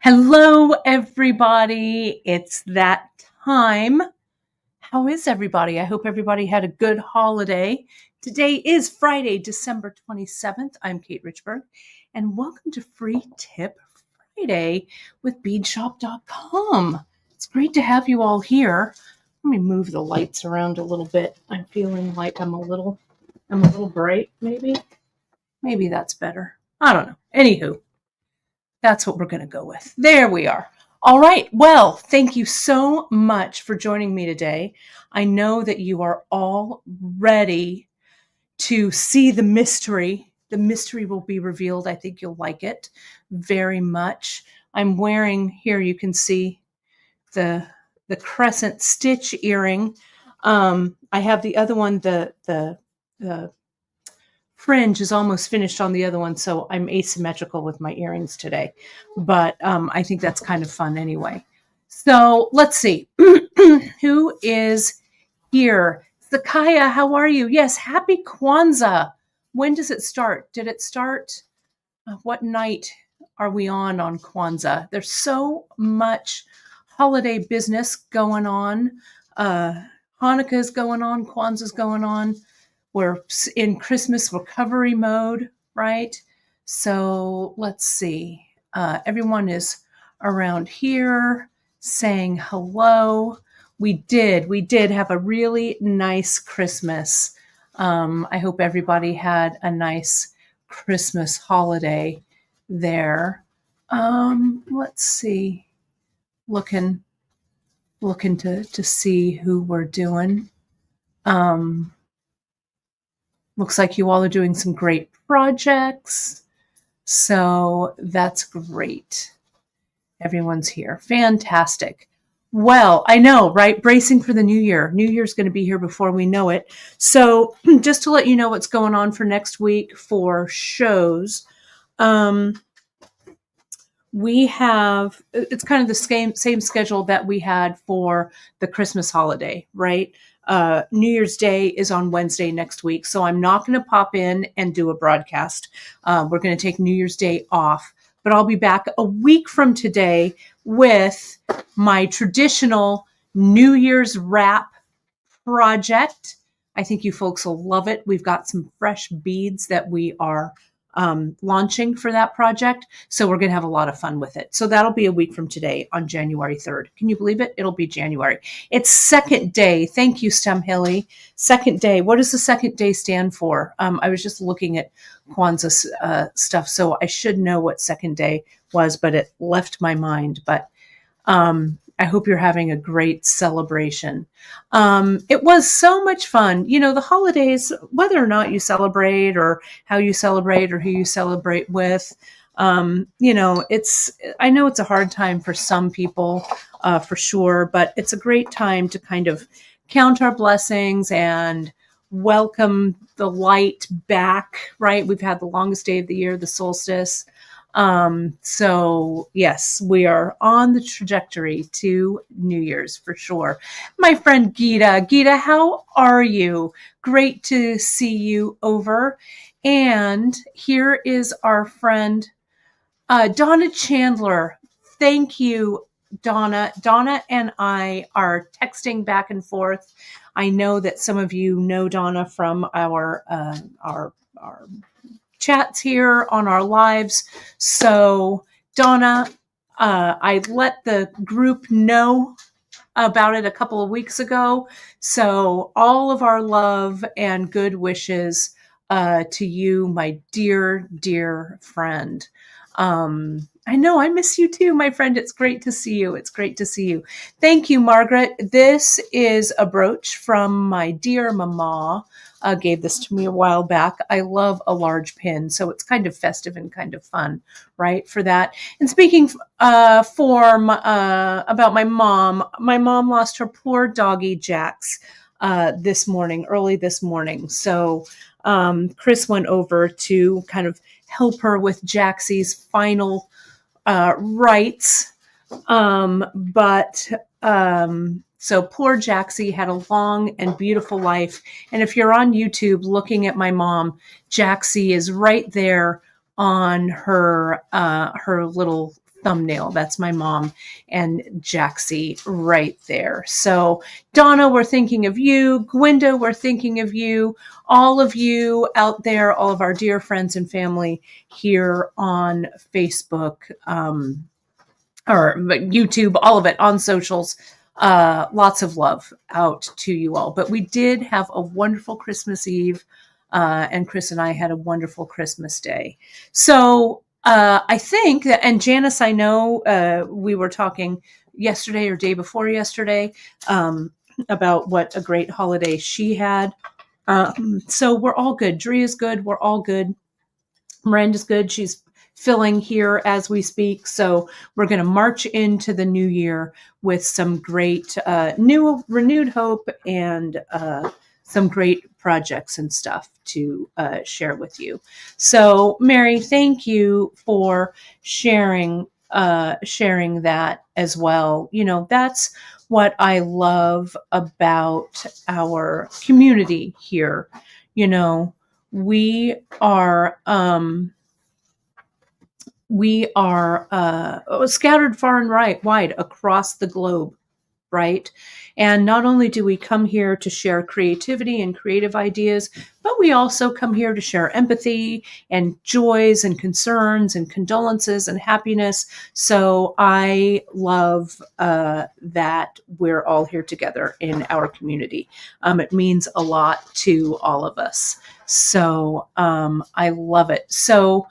Hello, everybody. It's that time. How is everybody? I hope everybody had a good holiday. Today is Friday, December 27th. I'm Kate Richburg, and welcome to Free Tip Friday with beadshop.com. It's great to have you all here. Let me move the lights around a little bit. I'm feeling like I'm a little bright, maybe. Maybe that's better. I don't know. Anywho, that's what we're going to go with. There we are. All right. Well, thank you so much for joining me today. I know that you are all ready to see the mystery. The mystery will be revealed. I think you'll like it very much. I'm wearing here, you can see the crescent stitch earring. I have the other one, the fringe is almost finished on the other one, so I'm asymmetrical with my earrings today. But I think that's kind of fun anyway. So let's see. Who is here? Zakaya, how are you? Yes, happy Kwanzaa. When does it start? Did it start? What night are we on Kwanzaa? There's so much holiday business going on. Hanukkah's going on. Kwanzaa's going on. We're in Christmas recovery mode, right? So let's see. Everyone is around here saying hello. We did have a really nice Christmas. I hope everybody had a nice Christmas holiday there. Let's see. Looking to see who we're doing. Looks like you all are doing some great projects. So that's great. Everyone's here. Fantastic. Well, I know, right? Bracing for the new year. New Year's going to be here before we know it. So just to let you know what's going on for next week for shows, we have, it's kind of the same schedule that we had for the Christmas holiday, right? New Year's Day is on Wednesday next week, so I'm not going to pop in and do a broadcast. We're going to take New Year's Day off, but I'll be back a week from today with my traditional New Year's wrap project. I think you folks will love it. We've got some fresh beads that we are launching for that project. So we're going to have a lot of fun with it. So that'll be a week from today on January 3rd. Can you believe it? It'll be January. It's second day. Thank you, Stem Hilly. Second day. What does the second day stand for? I was just looking at Kwanzaa stuff, so I should know what second day was, but it left my mind. But I hope you're having a great celebration. It was so much fun. You know, the holidays, whether or not you celebrate or how you celebrate or who you celebrate with, you know, I know it's a hard time for some people, for sure, but it's a great time to kind of count our blessings and welcome the light back, right? We've had the longest day of the year, the solstice. So yes, we are on the trajectory to New Year's for sure. My friend Gita, how are you? Great to see you over. And here is our friend, Donna Chandler. Thank you, Donna. Donna and I are texting back and forth. I know that some of you know Donna from our chats here on our lives. So Donna, I let the group know about it a couple of weeks ago. So all of our love and good wishes to you, my dear, dear friend. I know I miss you too, my friend. It's great to see you. It's great to see you. Thank you, Margaret. This is a brooch from my dear mama. Gave this to me a while back. I love a large pin, so it's kind of festive and kind of fun, right, for that. And speaking about my mom lost her poor doggy Jax early this morning. So Chris went over to kind of help her with Jaxie's final rites. So poor Jaxie had a long and beautiful life. And if you're on YouTube looking at my mom, Jaxie is right there on her little thumbnail. That's my mom and Jaxie right there. So Donna, we're thinking of you. Gwenda, we're thinking of you. All of you out there, all of our dear friends and family here on Facebook, or YouTube, all of it on socials. Lots of love out to you all. But we did have a wonderful Christmas Eve, and Chris and I had a wonderful Christmas Day. So I think that, and Janice, I know we were talking yesterday or day before yesterday about what a great holiday she had. So we're all good. Dree is good. We're all good. Miranda's good. She's filling here as we speak. So we're going to march into the new year with some great new renewed hope and some great projects and stuff to share with you. So Mary, thank you for sharing that as well. You know, that's what I love about our community here. You know, we are scattered far and wide across the globe, right? And not only do we come here to share creativity and creative ideas, but we also come here to share empathy and joys and concerns and condolences and happiness. So I love that we're all here together in our community. It means a lot to all of us. So I love it. So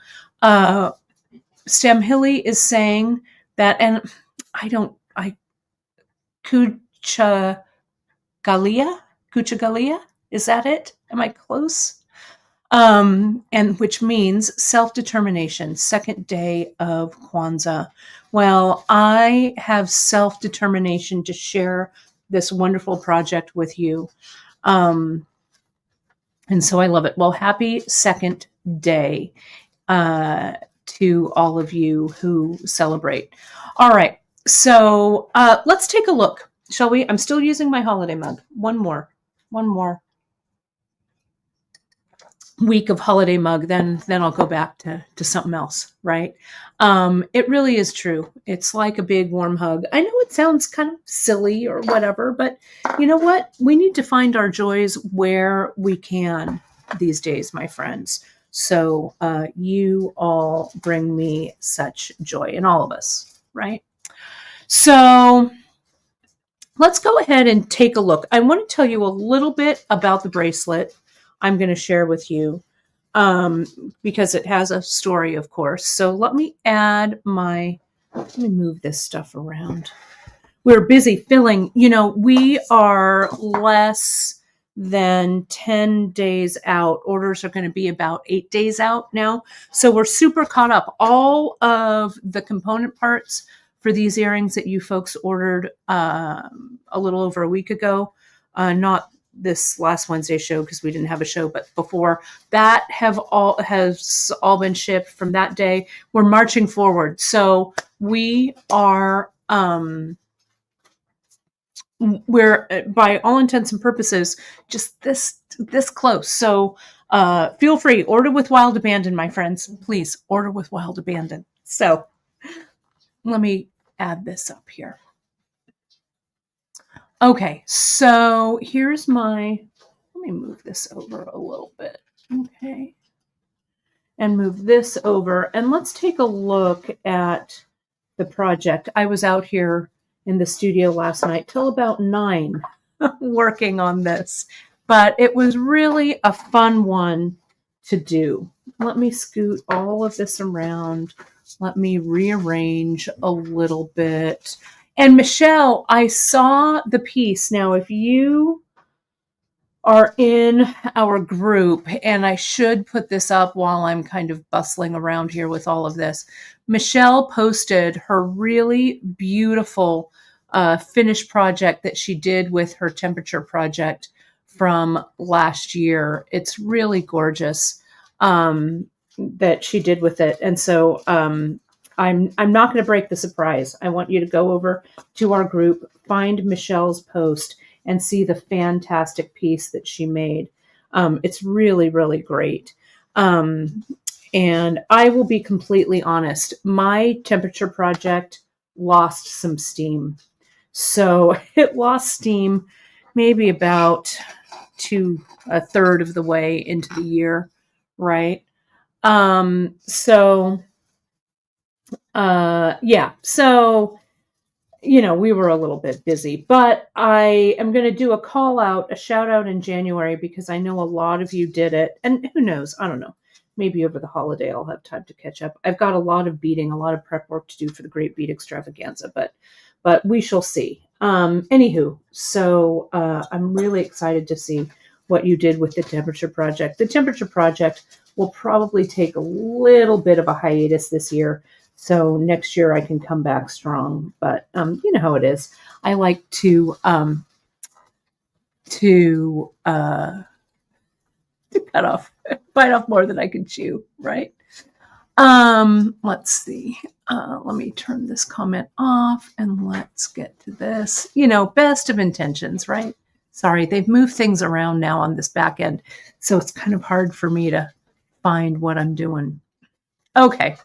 Stem Hilly is saying that, and Kuchagalia, is that it? Am I close? And which means self-determination, second day of Kwanzaa. Well, I have self-determination to share this wonderful project with you. And so I love it. Well, happy second day to all of you who celebrate. All right. So let's take a look, shall we? I'm still using my holiday mug. One more week of holiday mug, then I'll go back to something else, right? It really is true. It's like a big warm hug. I know it sounds kind of silly or whatever, but you know what? We need to find our joys where we can these days, my friends. So you all bring me such joy, and all of us, right? So let's go ahead and take a look. I want to tell you a little bit about the bracelet I'm going to share with you because it has a story, of course. So let me move this stuff around. We're busy filling, we are less than 10 days out. Orders are going to be about 8 days out now. So we're super caught up. All of the component parts for these earrings that you folks ordered a little over a week ago, not this last Wednesday show because we didn't have a show, but before that has all been shipped from that day. We're marching forward. So we are, we're by all intents and purposes just this close. So feel free, order with wild abandon, my friends. Please order with wild abandon. So let me add this up here. Okay, so here's let me move this over a little bit. Okay, and move this over, and let's take a look at the project. I was out here in the studio last night till about 9 working on this, but it was really a fun one to do. Let me scoot all of this around. Let me rearrange a little bit. And Michelle, I saw the piece. Now, if you are in our group, and I should put this up while I'm kind of bustling around here with all of this, Michelle posted her really beautiful finished project that she did with her temperature project from last year. It's really gorgeous that she did with it. And so I'm not going to break the surprise. I want you to go over to our group, find Michelle's post, and see the fantastic piece that she made. It's really, really great. And I will be completely honest, my temperature project lost some steam. So it lost steam maybe about a third of the way into the year, right? Yeah. So, we were a little bit busy, but I am going to do a shout out in January because I know a lot of you did it. And who knows? I don't know. Maybe over the holiday I'll have time to catch up. I've got a lot of prep work to do for the Great Bead Extravaganza, but we shall see. Anywho, so I'm really excited to see what you did with the temperature project. The temperature project will probably take a little bit of a hiatus this year. So next year I can come back strong, but you know how it is. I like to bite off more than I can chew, right? Let's see. Let me turn this comment off and let's get to this. Best of intentions, right? Sorry, they've moved things around now on this back end, so it's kind of hard for me to find what I'm doing. Okay.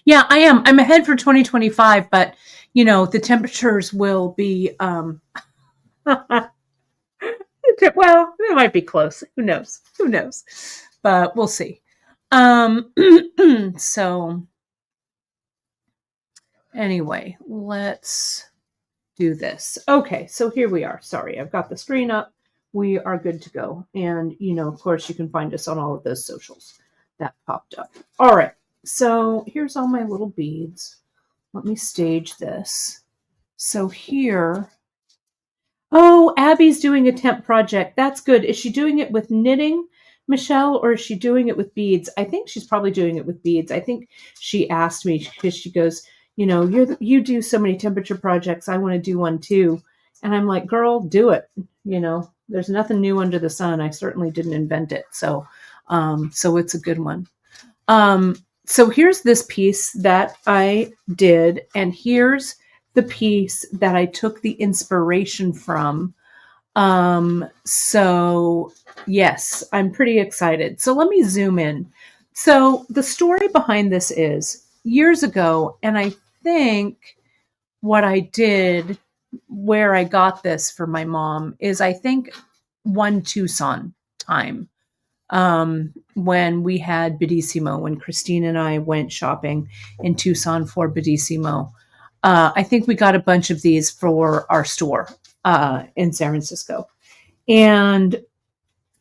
Yeah, I am. I'm ahead for 2025, but the temperatures will be well, it might be close. Who knows? But we'll see. So anyway, let's do this. Okay, so here we are. Sorry, I've got the screen up. We are good to go. And, of course, you can find us on all of those socials that popped up. All right. So here's all my little beads. Let me stage this. So here, Abby's doing a temp project. That's good. Is she doing it with knitting, Michelle, or is she doing it with beads? I think she's probably doing it with beads. I think she asked me because she goes, you do so many temperature projects. I want to do one too. And I'm like, girl, do it. There's nothing new under the sun. I certainly didn't invent it. So it's a good one. So here's this piece that I did, and here's the piece that I took the inspiration from. So yes, I'm pretty excited. So let me zoom in. So the story behind this is years ago, and I think what I did where I got this for my mom is I think one Tucson time. When we had Bedissimo, when Christine and I went shopping in Tucson for Bedissimo. I think we got a bunch of these for our store in San Francisco. And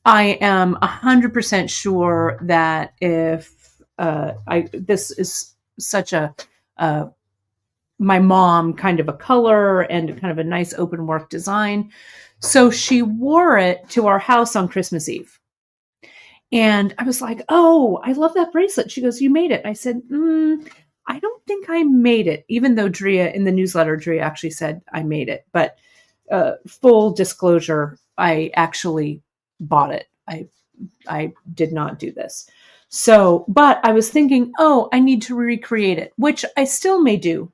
I am 100% sure that if this is such a my mom kind of a color and kind of a nice open work design. So she wore it to our house on Christmas Eve. And I was like, oh, I love that bracelet. She goes, you made it. I said, I don't think I made it, even though Drea, in the newsletter, Drea actually said I made it. But full disclosure, I actually bought it. I did not do this. So, but I was thinking, I need to recreate it, which I still may do.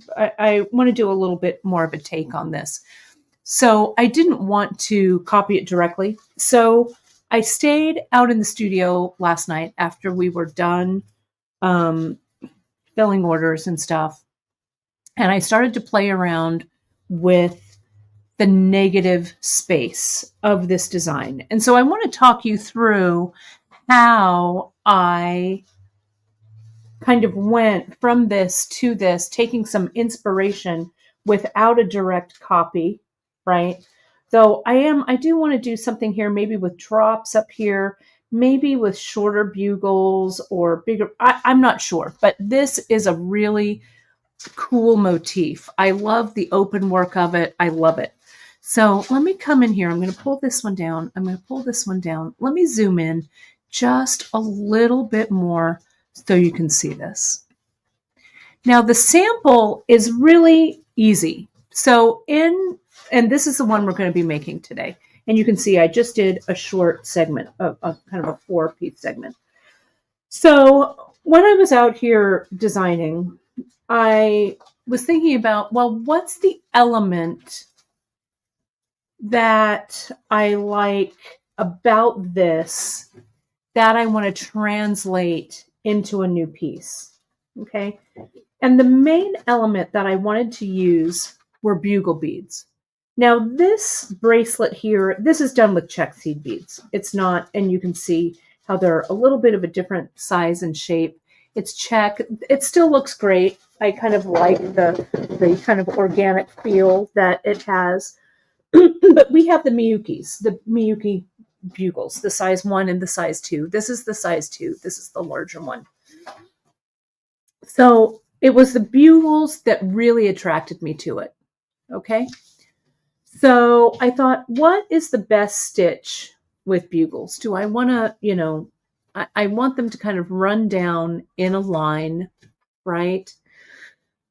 I want to do a little bit more of a take on this. So I didn't want to copy it directly. So I stayed out in the studio last night after we were done filling orders and stuff. And I started to play around with the negative space of this design. And so I want to talk you through how I kind of went from this to this, taking some inspiration without a direct copy, right? Though I do want to do something here, maybe with drops up here, maybe with shorter bugles or bigger. I'm not sure, but this is a really cool motif. I love the open work of it. I love it. So let me come in here. I'm going to pull this one down. I'm going to pull this one down. Let me zoom in just a little bit more so you can see this. Now the sample is really easy. So and this is the one we're going to be making today. And you can see I just did a short segment of kind of a 4-piece segment. So when I was out here designing, I was thinking about, well, what's the element that I like about this that I want to translate into a new piece. Okay. And the main element that I wanted to use were bugle beads. Now this bracelet here, this is done with check seed beads. It's not, and you can see how they're a little bit of a different size and shape. It's check. It still looks great. I kind of like the kind of organic feel that it has. But we have the Miyuki bugles, the size 1 and the size 2. This is the size 2. This is the larger one. So it was the bugles that really attracted me to it. Okay. So I thought, what is the best stitch with bugles? Do I want to, I want them to kind of run down in a line, right?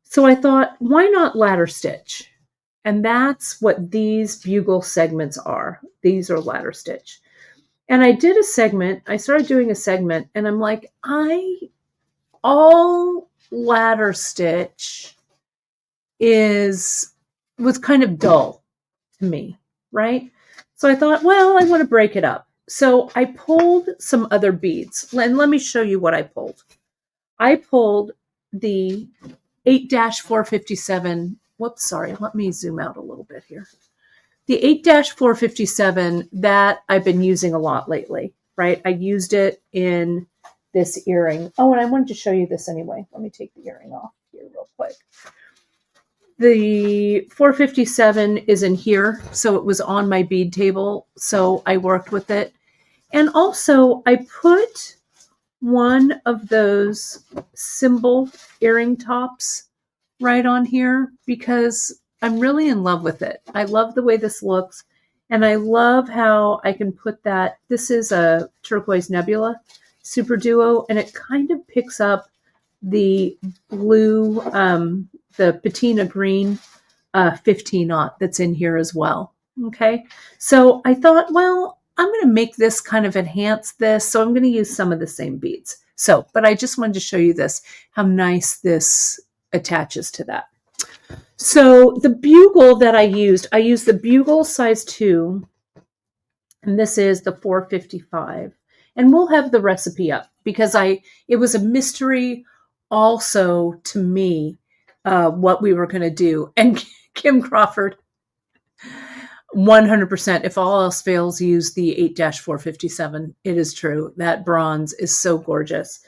So I thought, why not ladder stitch? And that's what these bugle segments are. These are ladder stitch. And I did a segment. I started doing a segment, and I'm like, all ladder stitch was kind of dull to me, right? So I thought, well, I want to break it up. So I pulled some other beads, and let me show you what I pulled. I pulled the 8-457. Whoops, sorry. Let me zoom out a little bit here. The 8-457 that I've been using a lot lately, right? I used it in this earring. Oh, and I wanted to show you this anyway. Let me take the earring off here real quick. The 457 is in here, so it was on my bead table, so I worked with it. And also, I put one of those symbol earring tops right on here because I'm really in love with it. I love the way this looks, and I love how I can put that. This is a turquoise nebula super duo, and it kind of picks up the blue, the patina green 15-aught that's in here as well. Okay, so I thought, well, I'm going to make this kind of enhance this, so I'm going to use some of the same beads. So, but I just wanted to show you this, how nice this attaches to that. So the bugle that I used the bugle size 2, and this is the 455. And we'll have the recipe up because it was a mystery also to me what we were going to do. And Kim Crawford, 100%, if all else fails, use the 8-457. It is true. That bronze is so gorgeous.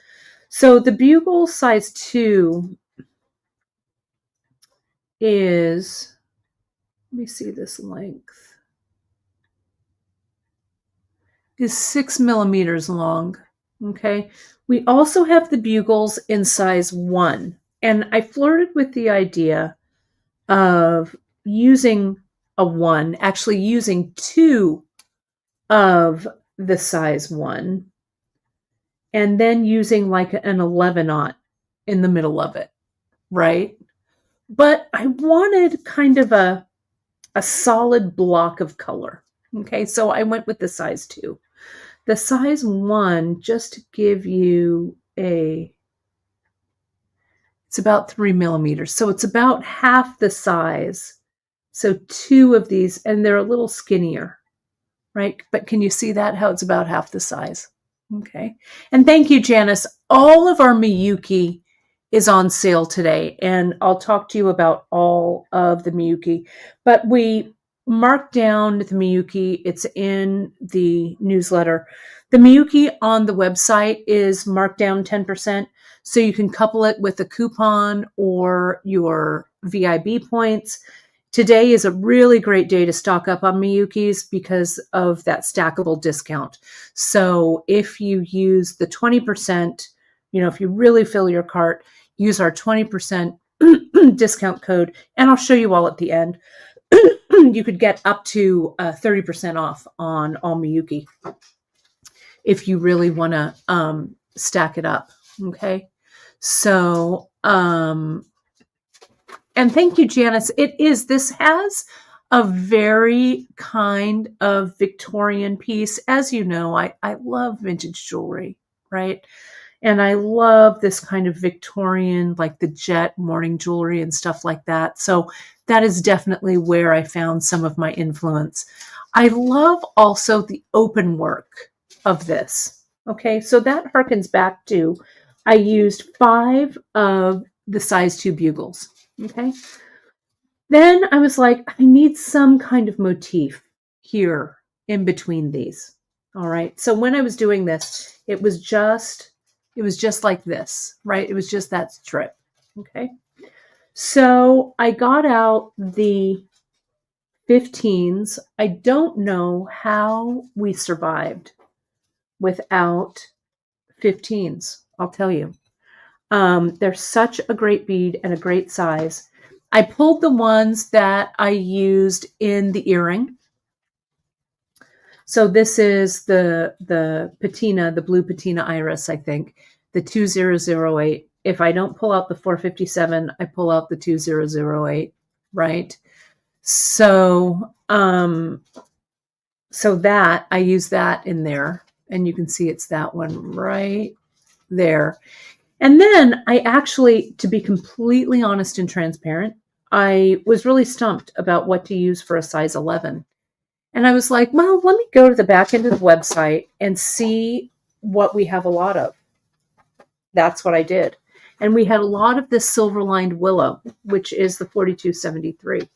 So the bugle size 2 is, let me see this length, is 6 millimeters long. Okay. We also have the bugles in size 1. And I flirted with the idea of using a 1, actually using 2 of the size 1, and then using like an 11-aught in the middle of it, right? But I wanted kind of a solid block of color. Okay, so I went with the size 2. The size 1, just to give you it's about 3 millimeters. So it's about half the size. So 2 of these, and they're a little skinnier, right? But can you see that, how it's about half the size? Okay. And thank you, Janice. All of our Miyuki is on sale today, and I'll talk to you about all of the Miyuki. But we marked down the Miyuki. It's in the newsletter. The Miyuki on the website is marked down 10%, so you can couple it with a coupon or your VIB points. Today is a really great day to stock up on Miyukis because of that stackable discount. So if you use the 20%, if you really fill your cart, use our 20% discount code, and I'll show you all at the end. You could get up to 30% off on all Miyuki if you really want to stack it up. Okay. So, and thank you, Janice. This has a very kind of Victorian piece. As you know, I love vintage jewelry, right? And I love this kind of Victorian, like the jet morning jewelry and stuff like that. So that is definitely where I found some of my influence. I love also the open work of this. Okay, so that harkens back to I used 5 of the size 2 bugles. Okay, then I was like, I need some kind of motif here in between these. All right, so when I was doing this, it was just like this, right? It was just that strip. Okay, so I got out the 15s. I don't know how we survived without 15s. I'll tell you. They're such a great bead and a great size. I pulled the ones that I used in the earring. So this is the patina, the blue patina iris, I think, the 2008. If I don't pull out the 457, I pull out the 2008, right? So so that I use that in there, and you can see it's that one right there. And then I actually, to be completely honest and transparent, I was really stumped about what to use for a size 11. And I was like, well, let me go to the back end of the website and see what we have a lot of. That's what I did. And we had a lot of this silver lined willow, which is the 4273.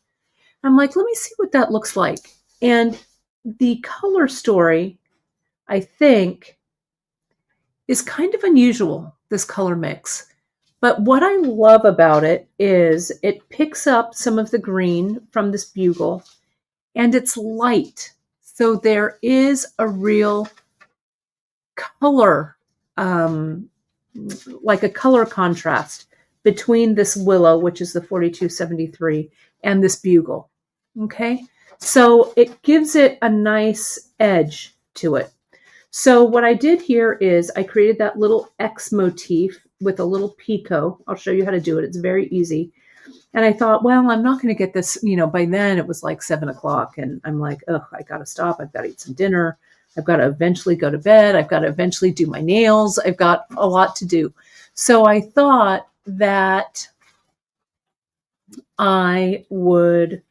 I'm like, let me see what that looks like. And the color story, I think, is kind of unusual, this color mix. But what I love about it is it picks up some of the green from this bugle, and it's light. So there is a real color, like a color contrast between this willow, which is the 4273, and this bugle. Okay, so it gives it a nice edge to it. So what I did here is I created that little X motif with a little picot. I'll show you how to do it. It's very easy. And I thought, well, I'm not going to get this, by then it was like 7 o'clock. And I'm like, oh, I got to stop. I've got to eat some dinner. I've got to eventually go to bed. I've got to eventually do my nails. I've got a lot to do. So I thought that I would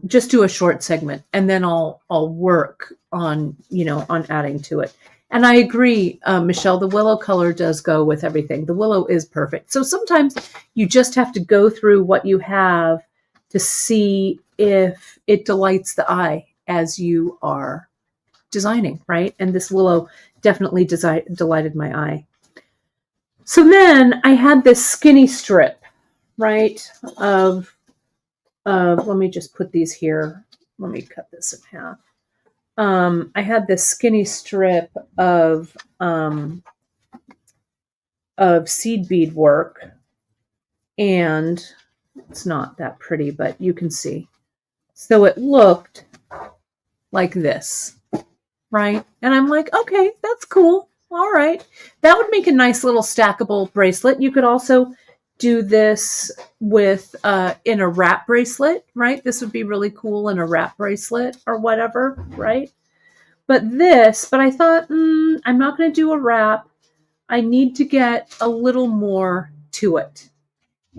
just do a short segment, and then I'll work on on adding to it. And I agree, Michelle, the willow color does go with everything. The willow is perfect. So sometimes you just have to go through what you have to see if it delights the eye as you are designing, right? And this willow definitely delighted my eye. So then I had this skinny strip, right, of let me just put these here. Let me cut this in half. I had this skinny strip of seed bead work, and it's not that pretty, but you can see. So it looked like this, right? And I'm like, okay, that's cool. All right. That would make a nice little stackable bracelet. You could also do this with in a wrap bracelet, right? This would be really cool in a wrap bracelet or whatever, right? But I thought, I'm not going to do a wrap. I need to get a little more to it.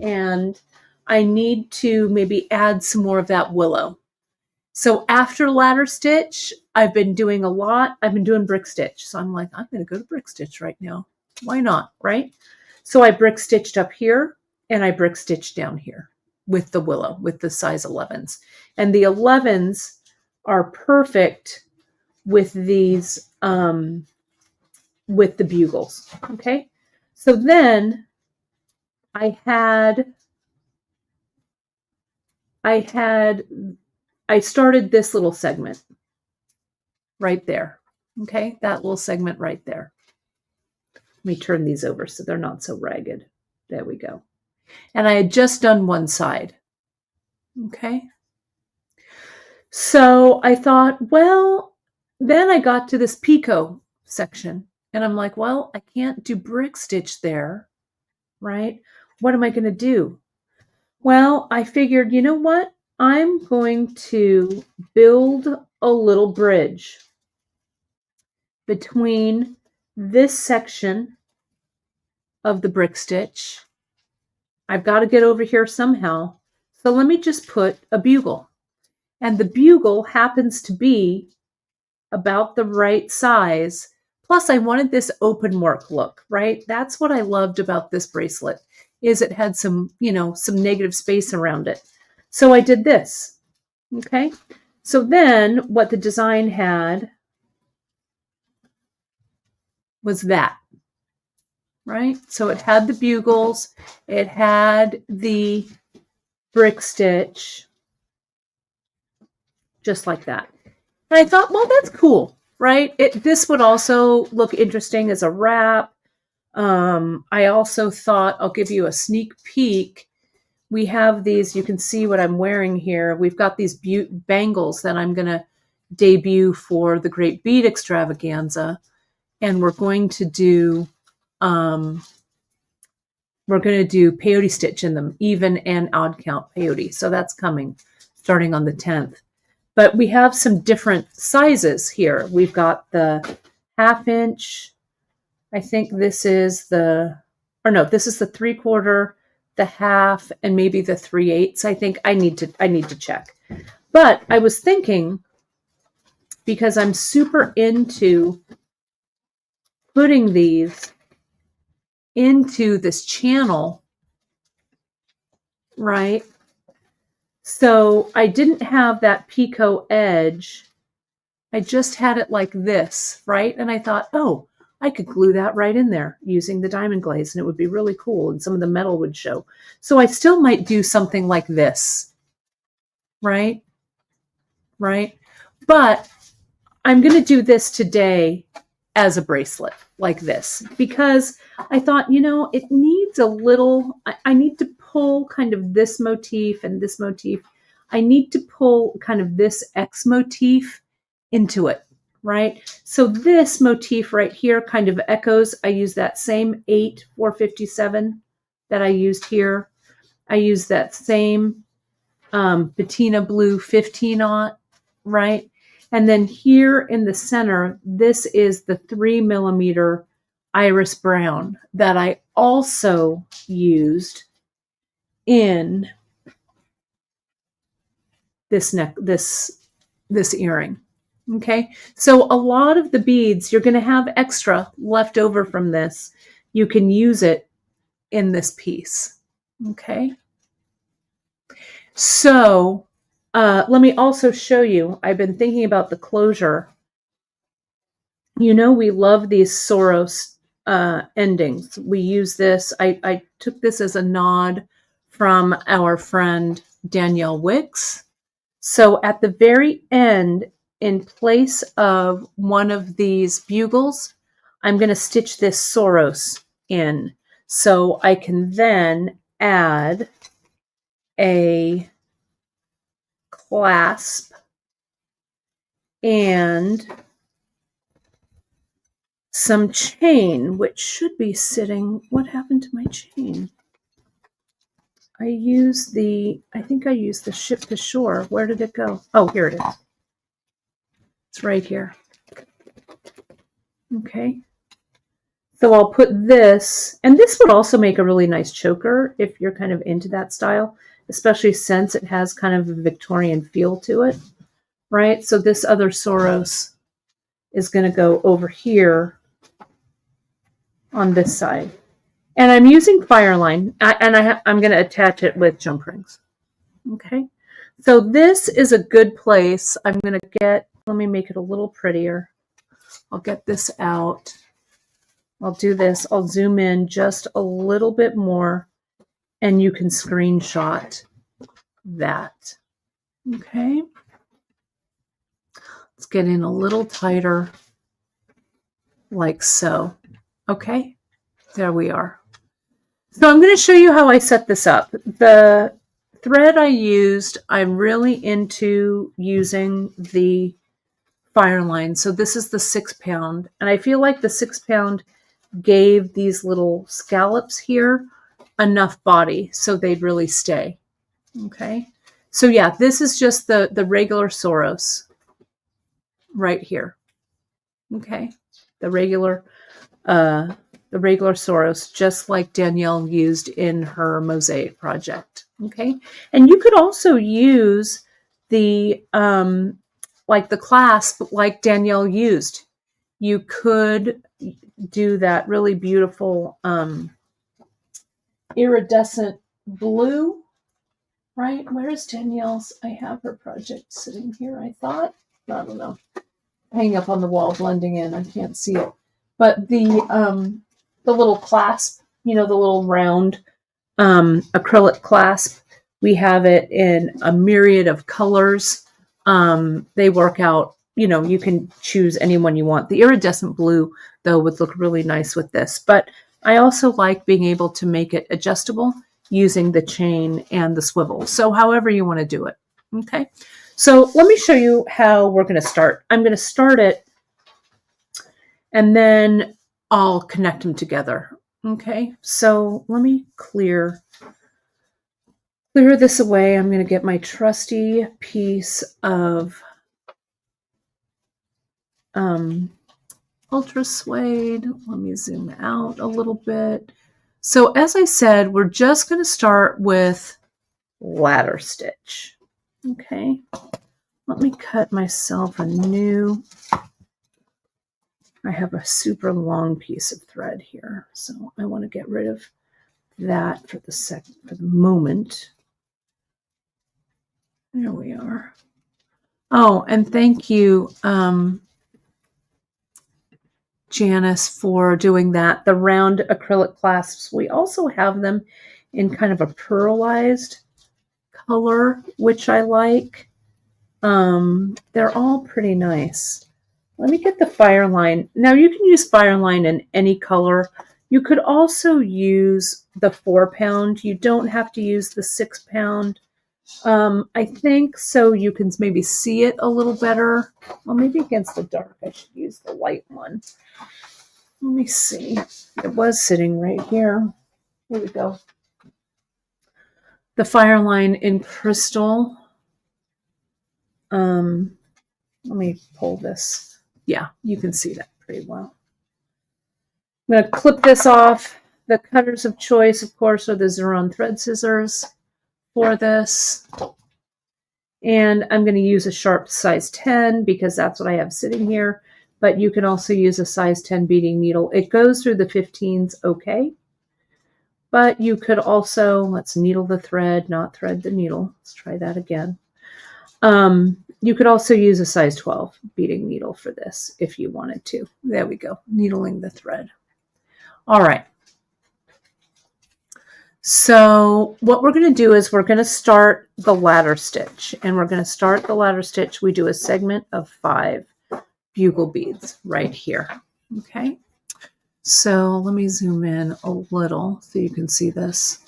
And I need to maybe add some more of that willow. So after ladder stitch, I've been doing a lot. I've been doing brick stitch. So I'm like, I'm going to go to brick stitch right now. Why not, right? So I brick stitched up here, and I brick stitched down here with the willow, with the size 11s. And the 11s are perfect with these, with the bugles. Okay. So then I started this little segment right there. Okay. That little segment right there. Let me turn these over so they're not so ragged. There we go. And I had just done one side. Okay. So I thought, well, then I got to this picot section, and I'm like, well, I can't do brick stitch there, right? What am I going to do? Well, I figured, you know what? I'm going to build a little bridge between this section of the brick stitch. I've got to get over here somehow. So let me just put a bugle. And the bugle happens to be about the right size. Plus, I wanted this open work look, right? That's what I loved about this bracelet, is it had some, some negative space around it. So I did this, okay? So then what the design had was that, right? So it had the bugles, it had the brick stitch, just like that. And I thought, well, that's cool, right? This would also look interesting as a wrap. I also thought, I'll give you a sneak peek. We have these, you can see what I'm wearing here. We've got these bangles that I'm going to debut for the Great Bead Extravaganza. And we're going to do peyote stitch in them, even and odd count peyote. So that's coming starting on the 10th. But we have some different sizes here. We've got the 1/2 inch. I think this is this is the 3/4, the 1/2, and maybe the 3/8. I think I need to check. But I was thinking, because I'm super into putting these into this channel, right? So I didn't have that picot edge. I just had it like this, right? And I thought, oh, I could glue that right in there using the diamond glaze, and it would be really cool, and some of the metal would show. So I still might do something like this, right? Right? But I'm going to do this today as a bracelet like this, because I thought, it needs a little, I need to pull kind of this motif and this motif. I need to pull kind of this X motif into it, right? So this motif right here kind of echoes. I use that same 8/457 that I used here. I use that same patina blue 15-aught, right? And then here in the center, this is the 3mm iris brown that I also used in this this earring. Okay, so a lot of the beads, you're going to have extra left over from this. You can use it in this piece. Okay, so let me also show you, I've been thinking about the closure. We love these Soros endings. We use this. I took this as a nod from our friend Danielle Wicks. So at the very end, in place of one of these bugles, I'm going to stitch this Soros in. So I can then add a clasp and some chain, which should be sitting. What happened to my chain? I think I used the ship to shore. Where did it go? Oh, here it is. It's right here. Okay. So I'll put this, and this would also make a really nice choker if you're kind of into that style, especially since it has kind of a Victorian feel to it, right? So this other Soros is going to go over here on this side. And I'm using Fireline, and I'm going to attach it with jump rings. Okay, so this is a good place. I'm going to let me make it a little prettier. I'll get this out. I'll do this. I'll zoom in just a little bit more, and you can screenshot that. Okay, let's get in a little tighter, like so. Okay, there we are. So I'm going to show you how I set this up. The thread I used, I'm really into using the Fireline. So this is the 6-pound, and I feel like the 6-pound gave these little scallops here enough body so they'd really stay. Okay, so yeah, this is just the regular Soros right here. Okay, the regular Soros, just like Danielle used in her mosaic project. Okay, and you could also use the like the clasp like Danielle used you could do that really beautiful iridescent blue, right? Where's Danielle's? I have her project sitting here, I thought. I don't know. Hanging up on the wall, blending in. I can't see it. But the little clasp, the little round acrylic clasp, we have it in a myriad of colors. They work out, you can choose any one you want. The iridescent blue, though, would look really nice with this. But I also like being able to make it adjustable using the chain and the swivel. So however you want to do it. Okay. So let me show you how we're going to start. I'm going to start it and then I'll connect them together. Okay. So let me clear this away. I'm going to get my trusty piece of ultra suede. Let me zoom out a little bit. So as I said, we're just going to start with ladder stitch. Okay. Let me cut myself a new, I have a super long piece of thread here. So I want to get rid of that for the moment. There we are. Oh, and thank you, Janice, for doing that. The round acrylic clasps, we also have them in kind of a pearlized color, which I like. They're all pretty nice. Let me get the Fireline. Now you can use Fireline in any color. You could also use the 4-pound. You don't have to use the 6-pound. I think so you can maybe see it a little better. Well, maybe against the dark I should use the light one. Let me see. It was sitting right here. Here we go. The Fireline in crystal. Let me pull this. Yeah, you can see that pretty well. I'm going to clip this off. The cutters of choice, of course, are the Xuron thread scissors for this. And I'm going to use a sharp size 10 because that's what I have sitting here. But you can also use a size 10 beading needle. It goes through the 15s okay. But you could also, let's needle the thread, not thread the needle. Let's try that again. You could also use a size 12 beading needle for this if you wanted to. There we go, needling the thread. All right. So what we're going to do is we're going to start the ladder stitch, and we're going to start the ladder stitch. We do a segment of 5 bugle beads right here. Okay. So let me zoom in a little so you can see this.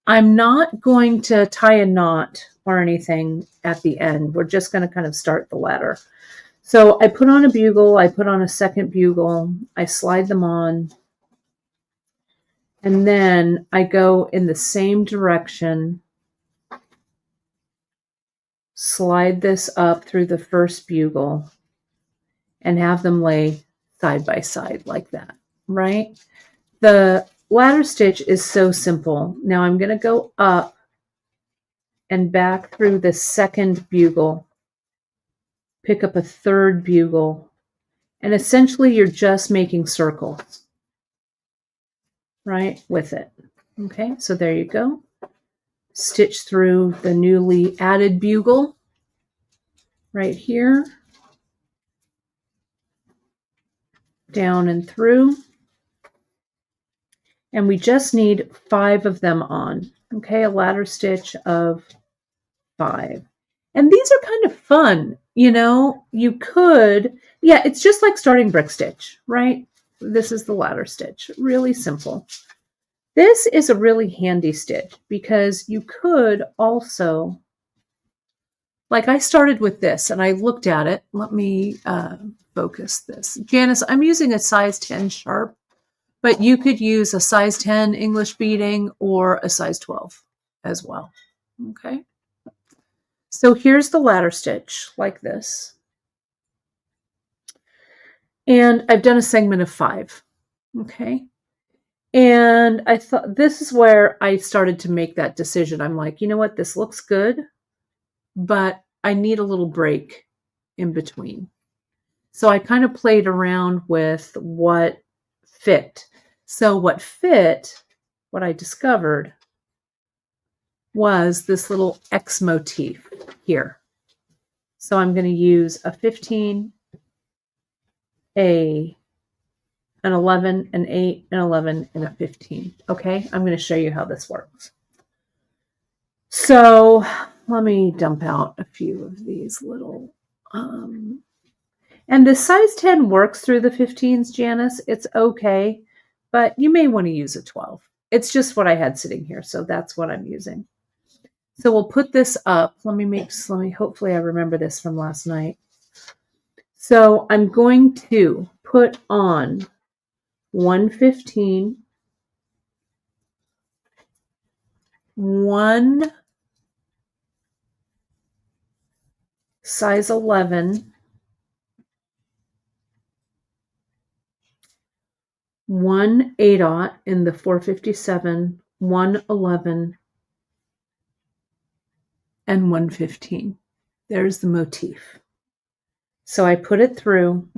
I'm not going to tie a knot or anything at the end. We're just going to kind of start the ladder. So I put on a bugle, I put on a second bugle, I slide them on, and then I go in the same direction, slide this up through the first bugle, and have them lay side by side like that, right? The ladder stitch is so simple. Now I'm going to go up and back through the second bugle, pick up a third bugle, and essentially you're just making circles, right, with it. Okay, so there you go. Stitch through the newly added bugle right here, down and through. And we just need 5 of them on. Okay, a ladder stitch of 5. And these are kind of fun, you could, yeah, it's just like starting brick stitch, right? This is the ladder stitch, really simple. This is a really handy stitch because you could also, like I started with this and I looked at it. Let me focus this. Janice, I'm using a size 10 sharp, but you could use a size 10 English beading or a size 12 as well. Okay. So here's the ladder stitch like this. And I've done a segment of 5. Okay. And I thought this is where I started to make that decision. I'm like, you know what? This looks good, but I need a little break in between. So I kind of played around with what fit. So what fit, what I discovered was this little X motif here. So I'm going to use a 15, an 11, an 8, an 11, and a 15. Okay, I'm going to show you how this works. So let me dump out a few of these little, and the size 10 works through the 15s, Janice. It's okay, but you may want to use a 12. It's just what I had sitting here, so that's what I'm using. So we'll put this up. Hopefully I remember this from last night. So I'm going to put on 115, 1 size 11, 1 8/0 in the 457, 111, and 115. There's the motif. So I put it through,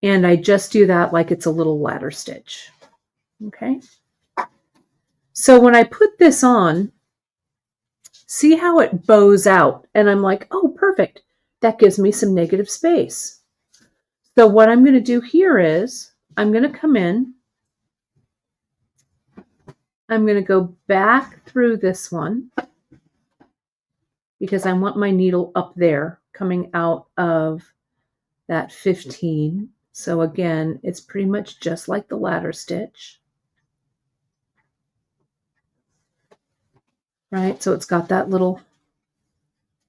and I just do that like it's a little ladder stitch. Okay. So when I put this on, see how it bows out, and I'm like, oh, perfect. That gives me some negative space. So what I'm going to do here is I'm going to come in. I'm going to go back through this one because I want my needle up there coming out of that 15. So again, it's pretty much just like the ladder stitch. Right? So it's got that little,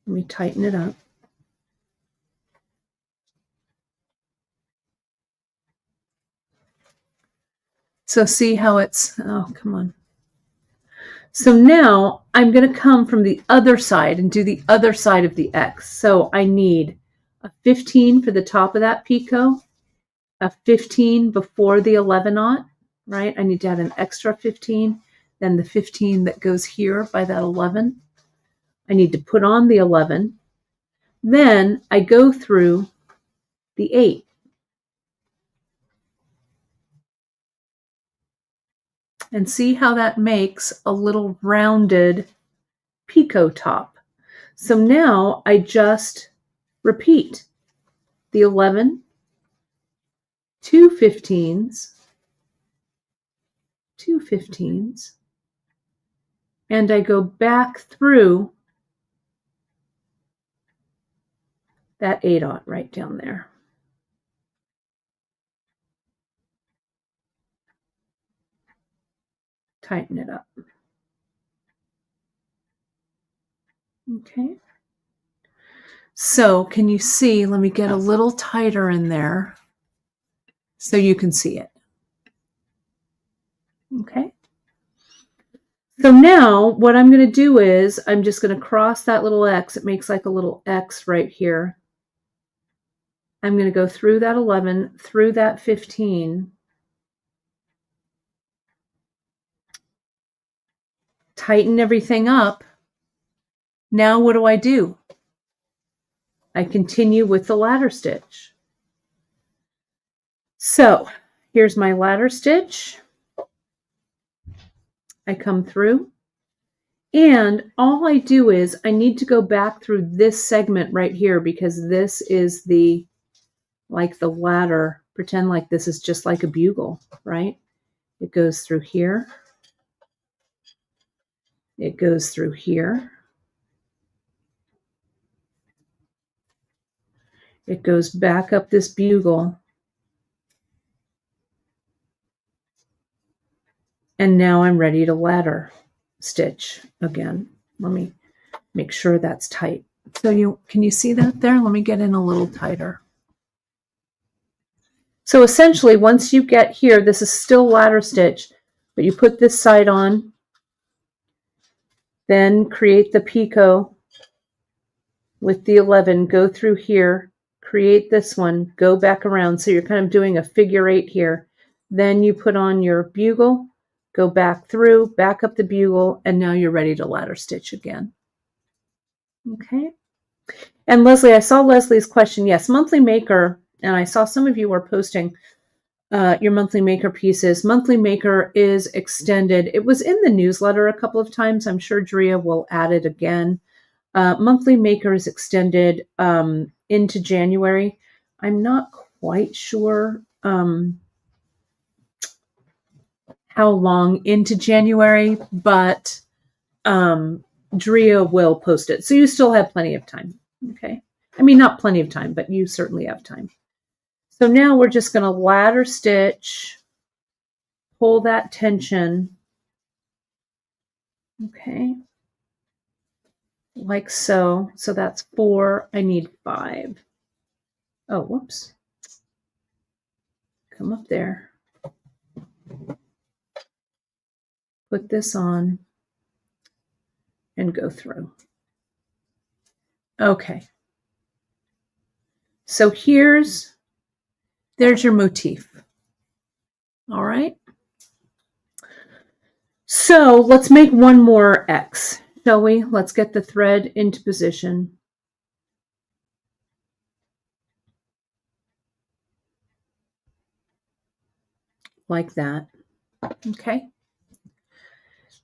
let me tighten it up. So see how it's, oh, come on. So now I'm going to come from the other side and do the other side of the X. So I need a 15 for the top of that picot, a 15 before the 11/0, right? I need to add an extra 15, then the 15 that goes here by that 11. I need to put on the 11. Then I go through the 8. And see how that makes a little rounded picot top. So now I just repeat the 11, 2 15s, 2 15s, and I go back through that 8/0 right down there. Tighten it up. Okay. So can you see, let me get a little tighter in there so you can see it. Okay. So now what I'm going to do is I'm just going to cross that little X. It makes like a little X right here. I'm going to go through that 11, through that 15, tighten everything up. Now what do? I continue with the ladder stitch. So here's my ladder stitch. I come through, and all I do is I need to go back through this segment right here because this is the, like the ladder, pretend like this is just like a bugle, right? It goes through here. It goes through here. It goes back up this bugle. And now I'm ready to ladder stitch again. Let me make sure that's tight. So can you see that there? Let me get in a little tighter. So essentially, once you get here, this is still ladder stitch, but you put this side on, then create the picot with the 11, go through here, create this one, go back around. So you're kind of doing a figure 8 here. Then you put on your bugle, go back through, back up the bugle, and now you're ready to ladder stitch again. Okay. And Leslie, I saw Leslie's question. Yes, monthly maker, and I saw some of you were posting your monthly maker pieces. Monthly maker is extended. It was in the newsletter a couple of times. I'm sure Drea will add it again. Monthly maker is extended into January. I'm not quite sure how long into January, but Drea will post it. So you still have plenty of time. Okay. I mean, not plenty of time, but you certainly have time. So now we're just going to ladder stitch, pull that tension. Okay. Like so. So that's 4. I need 5. Oh, whoops. Come up there. Put this on and go through. Okay. So there's your motif. All right. So let's make one more X, shall we? Let's get the thread into position. Like that. Okay.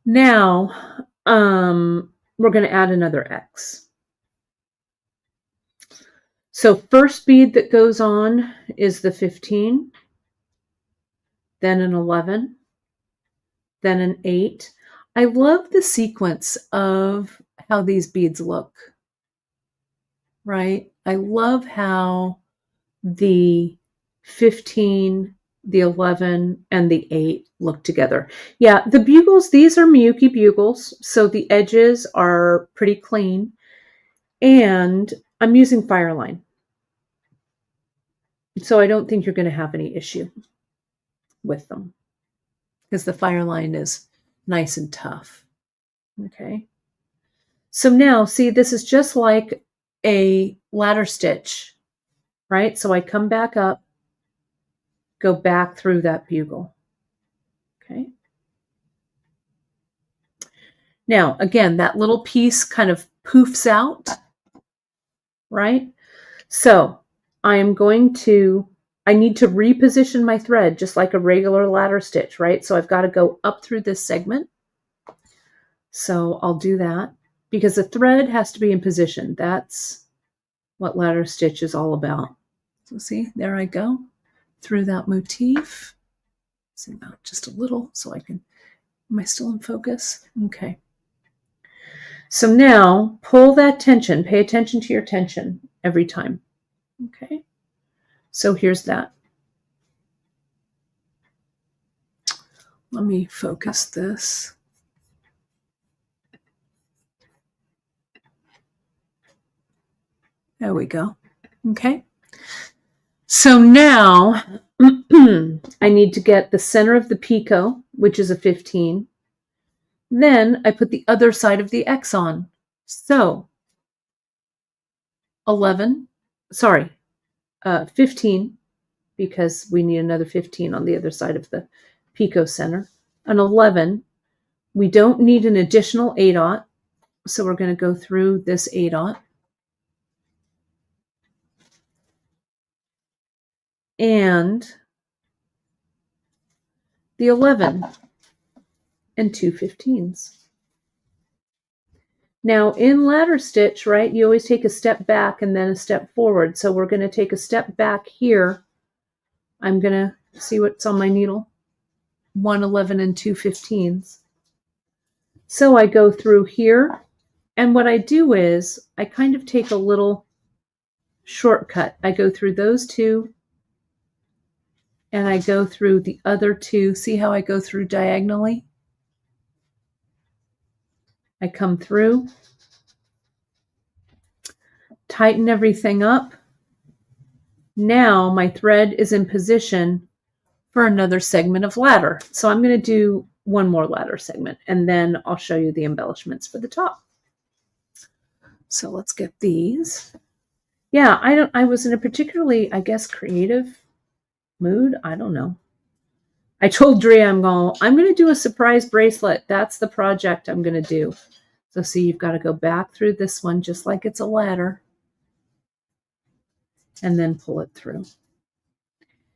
Now, we're going to add another X. So first bead that goes on is the 15, then an 11, then an 8. I love the sequence of how these beads look, right? I love how the 15, the 11, and the 8 look together. Yeah, the bugles, these are Miyuki bugles, so the edges are pretty clean, and I'm using Fireline. So I don't think you're going to have any issue with them because the Fireline is nice and tough. Okay. So now, see, this is just like a ladder stitch, right? So I come back up, go back through that bugle. Okay. Now, again, that little piece kind of poofs out, right? So I need to reposition my thread just like a regular ladder stitch, right? So I've got to go up through this segment. So I'll do that because the thread has to be in position. That's what ladder stitch is all about. So see, there I go through that motif. Zoom out just a little so I can, am I still in focus? Okay. So now pull that tension, pay attention to your tension every time. Okay. So here's that. Let me focus this. There we go. Okay. So now I need to get the center of the picot, which is a 15. Then I put the other side of the X on. So 15, because we need another 15 on the other side of the picot center. An 11, we don't need an additional 8/0, so we're going to go through this 8/0. And the 11 and 2 15s. Now in ladder stitch, right, you always take a step back and then a step forward. So we're going to take a step back here. I'm going to see what's on my needle. 1 11 and 2 15s. So I go through here, and what I do is I kind of take a little shortcut. I go through those two, and I go through the other two. See how I go through diagonally? I come through, tighten everything up. Now my thread is in position for another segment of ladder. So I'm going to do one more ladder segment, and then I'll show you the embellishments for the top. So let's get these. Yeah, I was in a particularly, I guess, creative mood. I don't know. I told Drea I'm going to do a surprise bracelet. That's the project I'm going to do. So see, you've got to go back through this one just like it's a ladder. and then pull it through.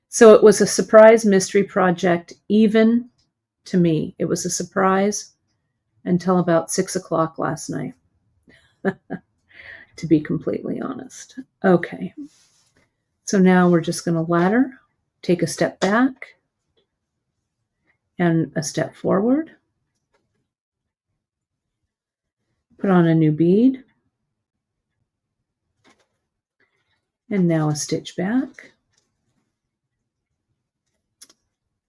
So it was a surprise mystery project, even to me. It was a surprise until about 6 o'clock last night, to be completely honest. Okay. So now we're just going to ladder, take a step back and a step forward, put on a new bead, and now a stitch back,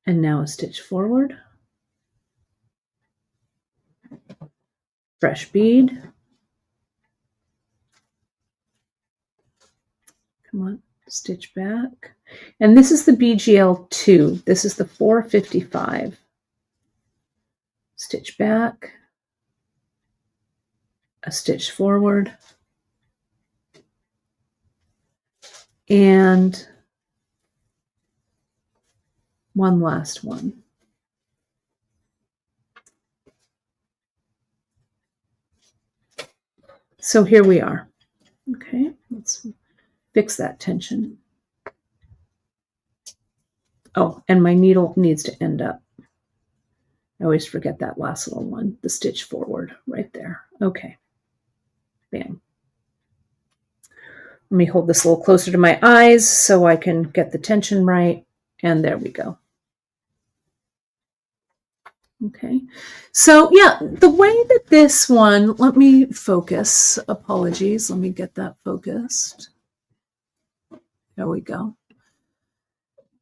and now a stitch forward, fresh bead, come on, stitch back, and this is the BGL2, this is the 455, stitch back, a stitch forward, and one last one. So here we are. Okay, let's fix that tension. Oh, and my needle needs to end up. I always forget that last little one, the stitch forward right there. Okay, bam. Let me hold this a little closer to my eyes so I can get the tension right. And there we go. Okay, so yeah, the way that this one, let me focus, apologies, let me get that focused. There we go.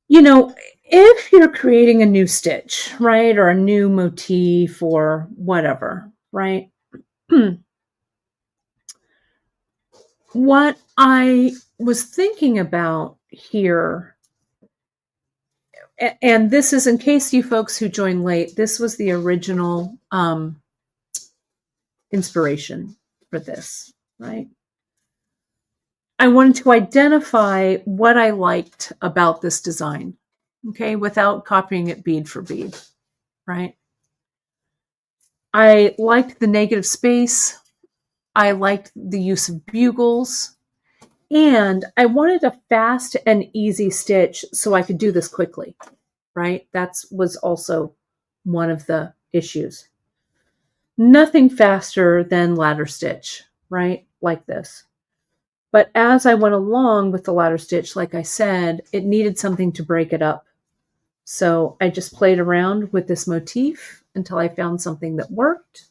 You know, if you're creating a new stitch, right, or a new motif or whatever, right, what I was thinking about here, and this is in case you folks who joined late, this was the original inspiration for this, right? I wanted to identify what I liked about this design, okay, without copying it bead for bead, right? I liked the negative space. I liked the use of bugles. And I wanted a fast and easy stitch so I could do this quickly, right? That was also one of the issues. Nothing faster than ladder stitch, right? Like this. But as I went along with the ladder stitch, like I said, it needed something to break it up. So I just played around with this motif until I found something that worked.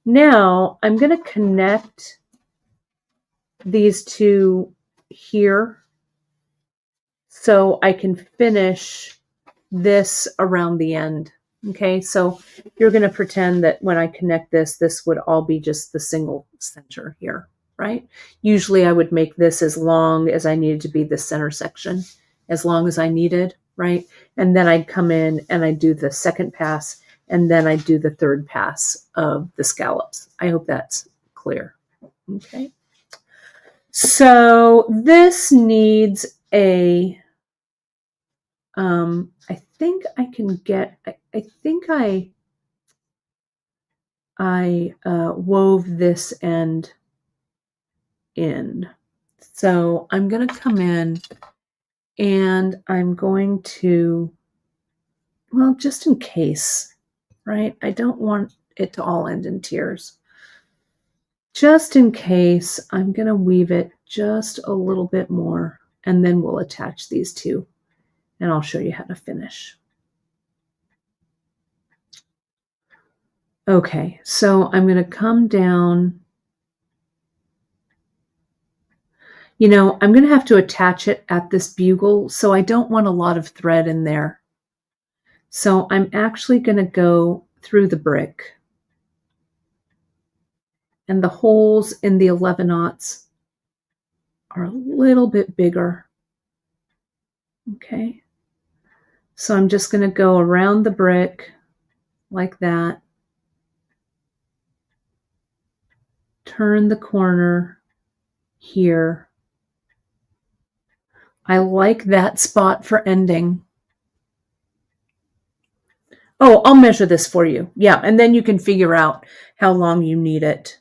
Now I'm going to connect these two here so I can finish this around the end. Okay, so you're going to pretend that when I connect this, this would all be just the single center here, right? Usually I would make this as long as I needed to be the center section, as long as I needed, right? And then I'd come in and I'd do the second pass, and then I'd do the third pass of the scallops. I hope that's clear. Okay. So this needs a, I think I can get, I think I wove this end in. So I'm going to come in and I'm going to, well, just in case, right? I don't want it to all end in tears. Just in case, I'm going to weave it just a little bit more, and then we'll attach these two, and I'll show you how to finish. Okay, so I'm going to come down. You know, I'm going to have to attach it at this bugle, so I don't want a lot of thread in there. So I'm actually going to go through the brick. And the holes in the 11/0 are a little bit bigger. Okay. So I'm just going to go around the brick like that. Turn the corner here. I like that spot for ending. Oh, I'll measure this for you. Yeah, and then you can figure out how long you need it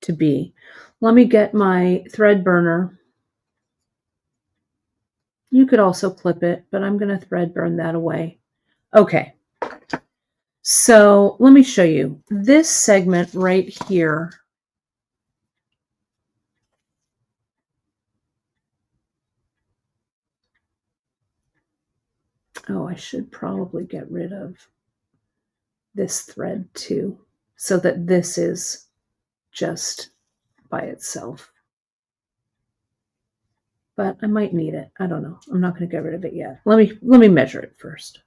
to be. Let me get my thread burner. You could also clip it, but I'm going to thread burn that away. Okay. So let me show you this segment right here. Oh, I should probably get rid of this thread too, so that this is just by itself. But I might need it. I don't know. I'm not going to get rid of it yet. Let me measure it first.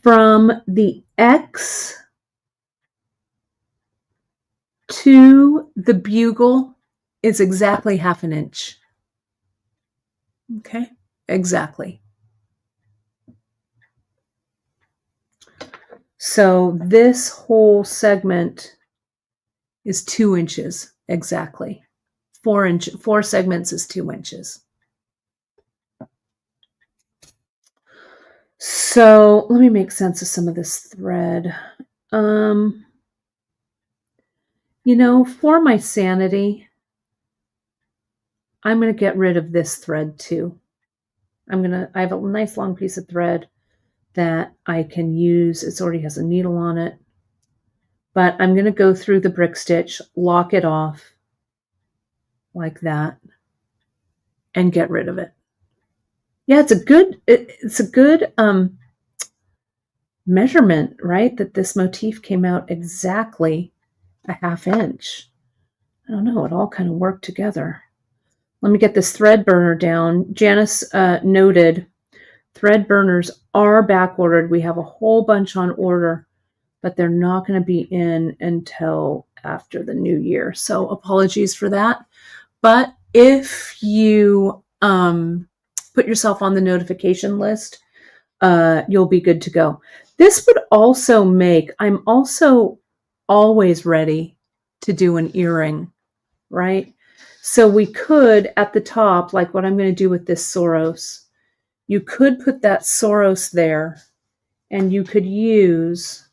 From the X to the bugle is exactly 1/2 inch. Okay, exactly. So this whole segment is 2 inches exactly. 4 segments is 2 inches. So let me make sense of some of this thread. You know, for my sanity, I'm going to get rid of this thread too. I have a nice long piece of thread that I can use. It already has a needle on it. But I'm going to go through the brick stitch, lock it off like that, and get rid of it. Yeah, it's a good measurement, right? That this motif came out exactly 1/2 inch. I don't know, it all kind of worked together. Let me get this thread burner down. Janice noted thread burners are back ordered. We have a whole bunch on order, but they're not going to be in until after the new year. So apologies for that. But if you put yourself on the notification list, you'll be good to go. This would also make, I'm also always ready to do an earring, right? So we could, at the top, like what I'm going to do with this Soros, you could put that Soros there, and you could use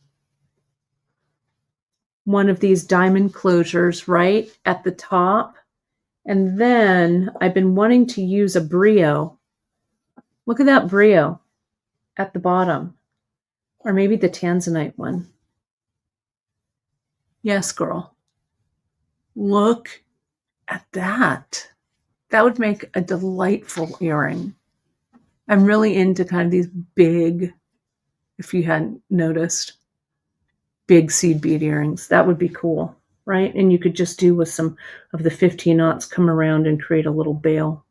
one of these diamond closures right at the top. And then I've been wanting to use a brio. Look at that brio at the bottom. Or maybe the tanzanite one. Yes, girl. Look at that. That would make a delightful earring. I'm really into kind of these big, if you hadn't noticed, big seed bead earrings. That would be cool, right? And you could just do with some of the 15-aughts, come around and create a little bail.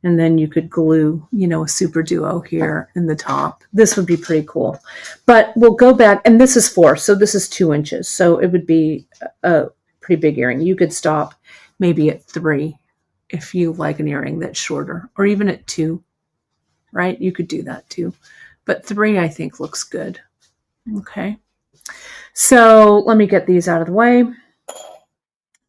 And then you could glue, you know, a super duo here in the top. This would be pretty cool. But we'll go back, and this is 4, so this is 2 inches. So it would be a pretty big earring. You could stop maybe at 3 if you like an earring that's shorter, or even at 2, right? You could do that too. But 3, I think, looks good. Okay. So let me get these out of the way.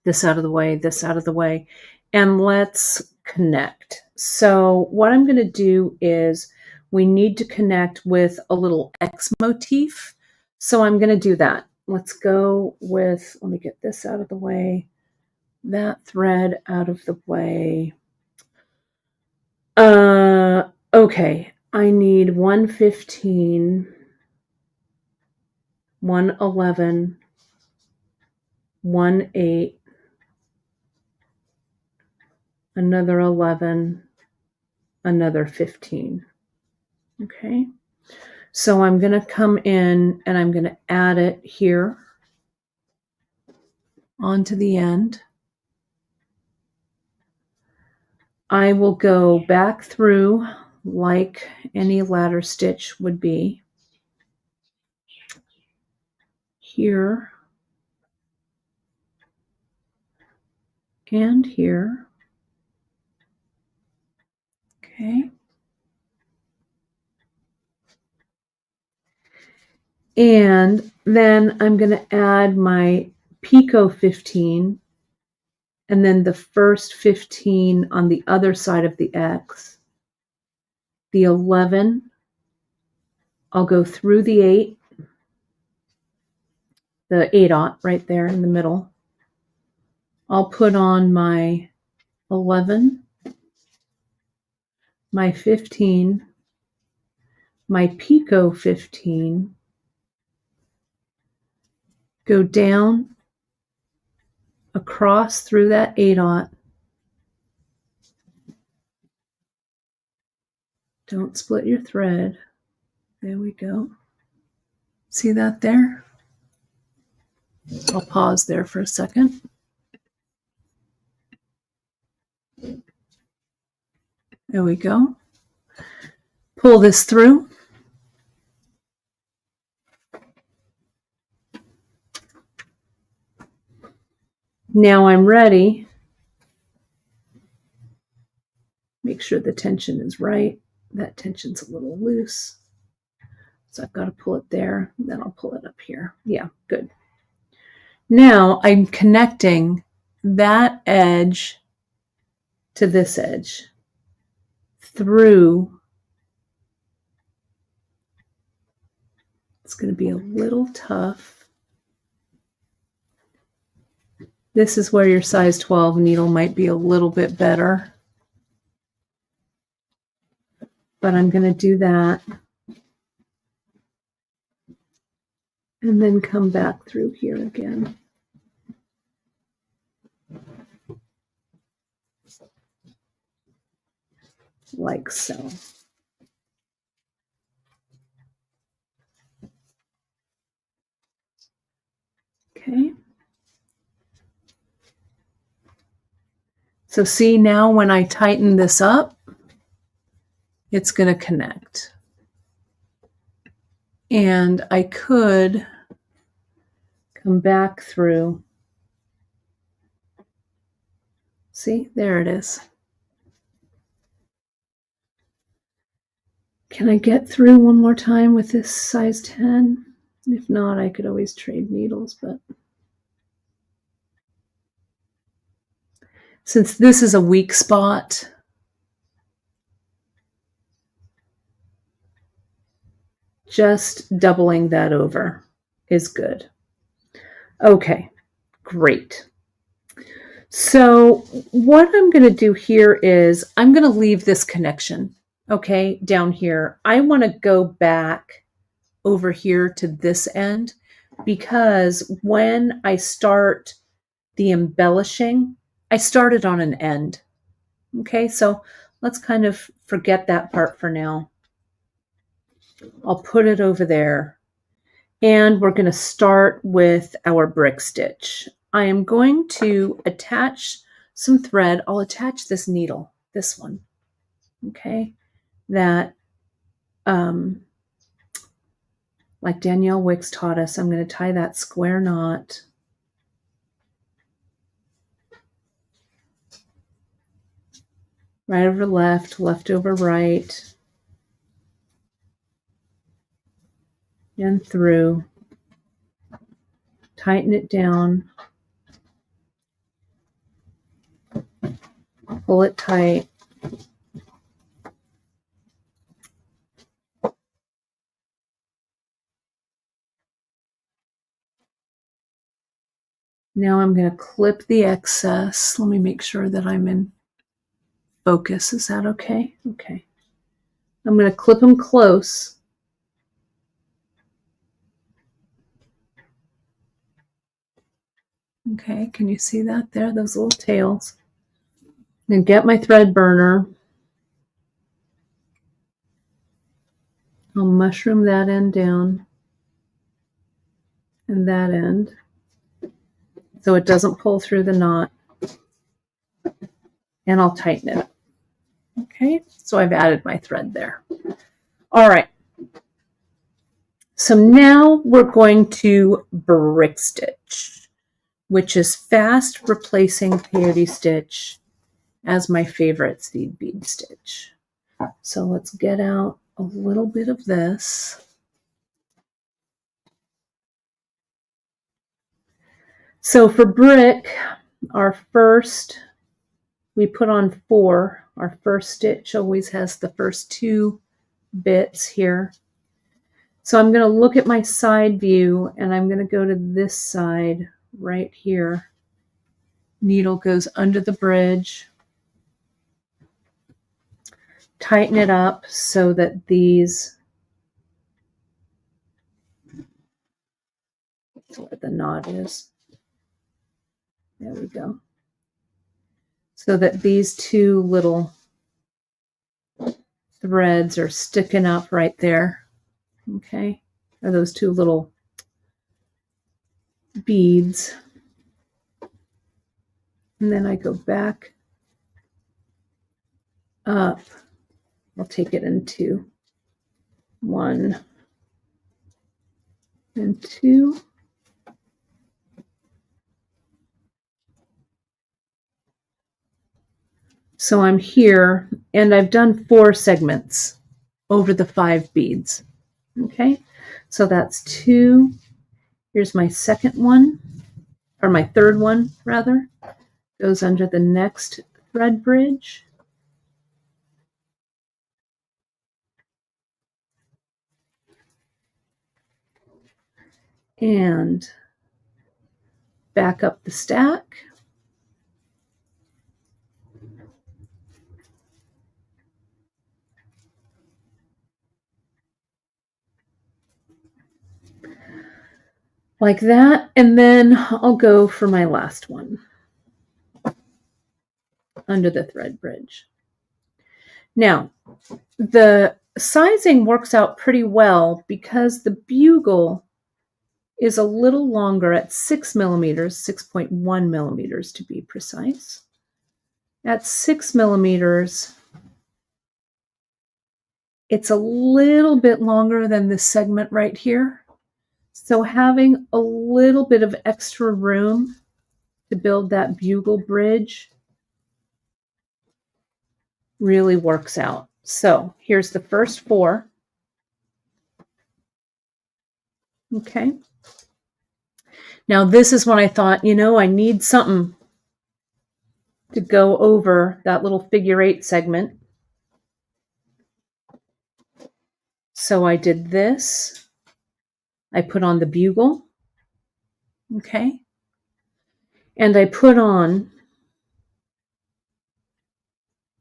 This out of the way, this out of the way. And let's connect. So what I'm going to do is we need to connect with a little X motif. So I'm going to do that. Let's go with, let me get this out of the way, that thread out of the way. Okay, I need 115, 111, 18, another 11, another 15. Okay, so I'm going to come in and I'm going to add it here onto the end. I will go back through like any ladder stitch would be here and here. Okay. And then I'm going to add my picot 15 and then the first 15 on the other side of the X. The 11, I'll go through the 8, the 8-aught right there in the middle. I'll put on my 11, my 15, my picot 15, go down across through that 8/0. Don't split your thread. There we go. See that there? I'll pause there for a second. There we go. Pull this through. Now I'm ready. Make sure the tension is right. That tension's a little loose. So I've got to pull it there, then I'll pull it up here. Yeah, good. Now I'm connecting that edge to this edge through. It's going to be a little tough. This is where your size 12 needle might be a little bit better. But I'm going to do that. And then come back through here again. Like so. Okay. So see now when I tighten this up, it's going to connect. And I could come back through. See, there it is. Can I get through one more time with this size 10? If not, I could always trade needles, but since this is a weak spot, just doubling that over is good. Okay, great. So what I'm going to do here is I'm going to leave this connection, okay, down here. I want to go back over here to this end because when I start the embellishing, I started on an end. Okay, so let's kind of forget that part for now. I'll put it over there. And we're going to start with our brick stitch. I am going to attach some thread. I'll attach this needle, this one, okay, that like Danielle Wicks taught us. I'm going to tie that square knot. Right over left, left over right, and through. Tighten it down. Pull it tight. Now I'm going to clip the excess. Let me make sure that I'm in focus. Is that okay? Okay. I'm going to clip them close. Okay, can you see that there? Those little tails. Then get my thread burner. I'll mushroom that end down and that end so it doesn't pull through the knot. And I'll tighten it up. Okay, so I've added my thread there. All right. So now we're going to brick stitch, which is fast replacing peyote stitch as my favorite seed bead stitch. So let's get out a little bit of this. So for brick, our first, we put on 4. Our first stitch always has the first 2 bits here. So I'm going to look at my side view and I'm going to go to this side right here. Needle goes under the bridge. tighten it up so that these, that's where the knot is. There we go. So that these two little threads are sticking up right there. Okay. Or those two little beads. And then I go back up. I'll take it into 1 and 2. So I'm here, and I've done 4 segments over the 5 beads. Okay, so that's 2. Here's my second one, or my third one rather, goes under the next thread bridge. And back up the stack. Like that, and then I'll go for my last one under the thread bridge. Now, the sizing works out pretty well because the bugle is a little longer at 6 millimeters, 6.1 millimeters to be precise. At 6 millimeters, it's a little bit longer than this segment right here. So having a little bit of extra room to build that bugle bridge really works out. So here's the first 4. Okay. Now this is when I thought, I need something to go over that little figure 8 segment. So I did this. I put on the bugle. Okay. And I put on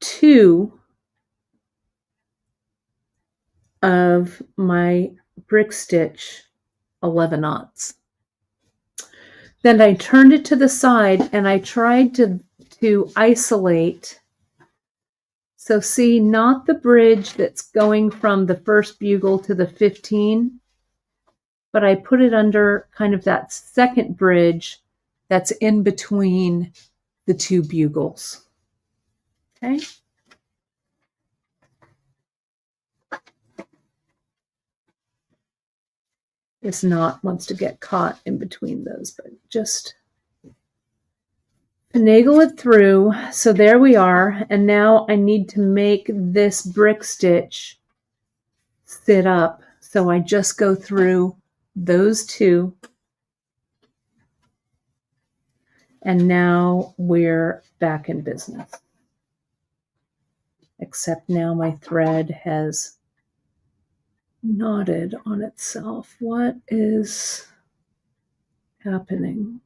2 of my brick stitch 11/0. Then I turned it to the side and I tried to isolate. So see, not the bridge that's going from the first bugle to the 15, but I put it under kind of that second bridge that's in between the 2 bugles. Okay. This knot wants to get caught in between those, but just finagle it through. So there we are. And now I need to make this brick stitch sit up. So I just go through those 2. And now we're back in business. Except now my thread has knotted on itself. What is happening?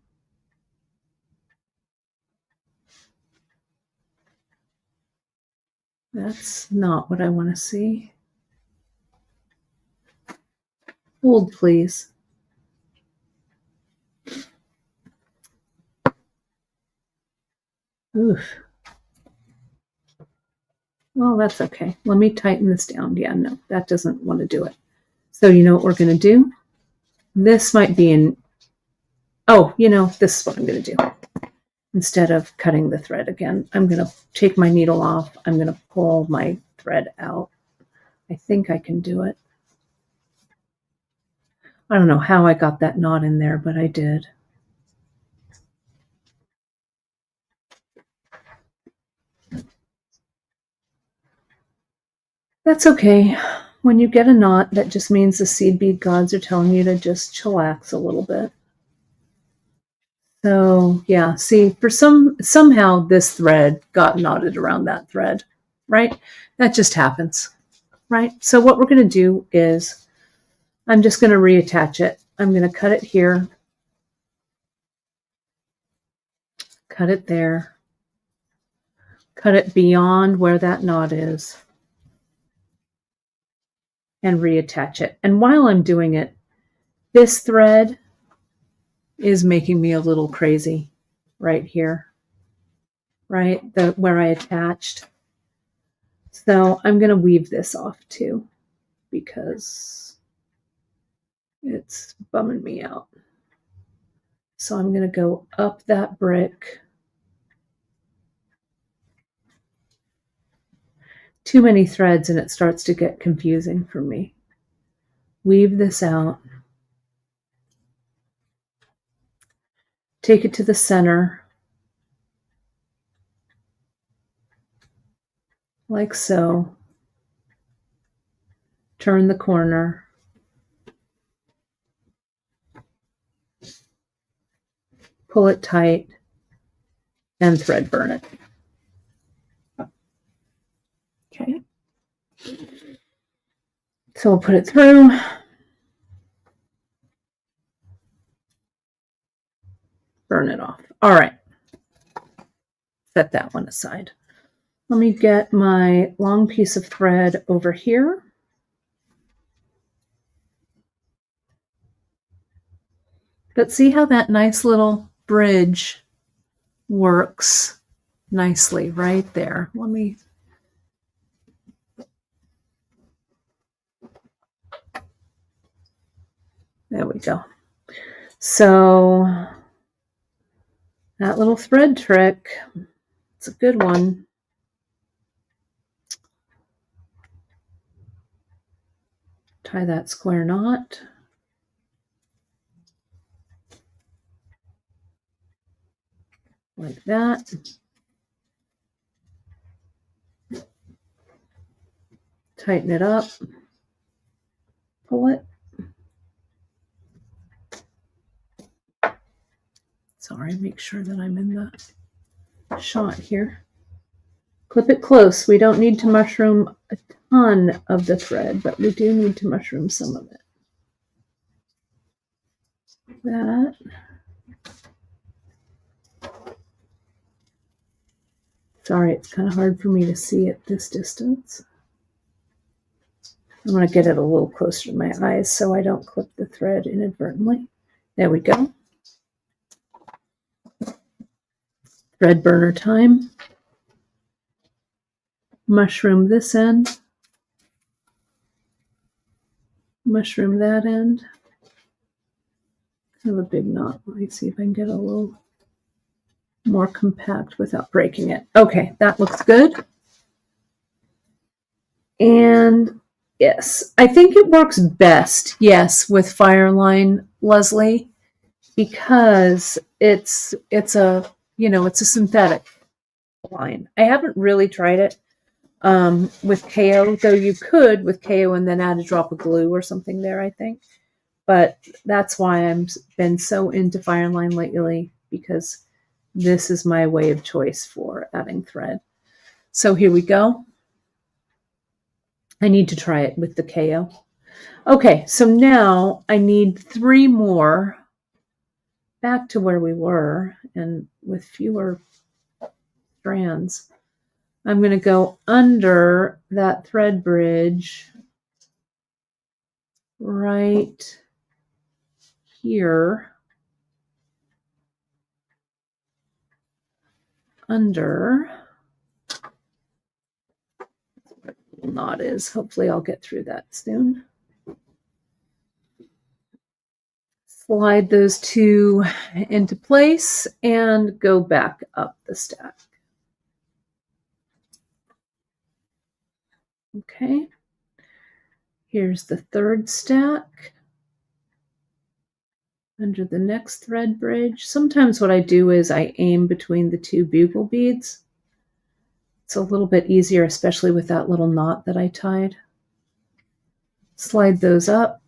That's not what I want to see. Hold, please. Oof. Well, that's okay. Let me tighten this down. Yeah, no, that doesn't want to do it. So you know what we're going to do? This might be in... Oh, this is what I'm going to do. Instead of cutting the thread again, I'm going to take my needle off. I'm going to pull my thread out. I think I can do it. I don't know how I got that knot in there, but I did. That's okay. When you get a knot, that just means the seed bead gods are telling you to just chillax a little bit. So yeah, see, for somehow this thread got knotted around that thread, right? That just happens, right? So what we're going to do is I'm just going to reattach it. I'm going to cut it here, cut it there, cut it beyond where that knot is. and reattach it. And while I'm doing it, this thread is making me a little crazy right here, right? Where I attached. So I'm going to weave this off too because it's bumming me out. So I'm going to go up that brick. Too many threads and it starts to get confusing for me. Weave this out. Take it to the center, like so. Turn the corner. Pull it tight and thread burn it. Okay. So we'll put it through. Burn it off. All right. Set that one aside. Let me get my long piece of thread over here. But see how that nice little bridge works nicely right there. Let me... There we go. So that little thread trick, it's a good one. Tie that square knot. Like that. Tighten it up. Pull it. Sorry, make sure that I'm in the shot here. Clip it close. We don't need to mushroom a ton of the thread, but we do need to mushroom some of it. That. Sorry, it's kind of hard for me to see at this distance. I'm going to get it a little closer to my eyes so I don't clip the thread inadvertently. There we go. Thread burner time. Mushroom this end. Mushroom that end. I have a big knot. Let me see if I can get a little more compact without breaking it. Okay, that looks good. And yes, I think it works best, yes, with Fireline, Leslie, because it's a, you know, it's a synthetic line. I haven't really tried it with KO, though you could with KO and then add a drop of glue or something there, I think. But that's why I've been so into Fireline lately, because this is my way of choice for adding thread. So here we go. I need to try it with the KO. Okay, so now I need 3 more, back to where we were, and with fewer strands. I'm going to go under that thread bridge right here, under where the knot is. Hopefully I'll get through that soon. Slide those 2 into place and go back up the stack. Okay, here's the 3rd stack under the next thread bridge. Sometimes what I do is I aim between the 2 bugle beads. It's a little bit easier, especially with that little knot that I tied. Slide those up.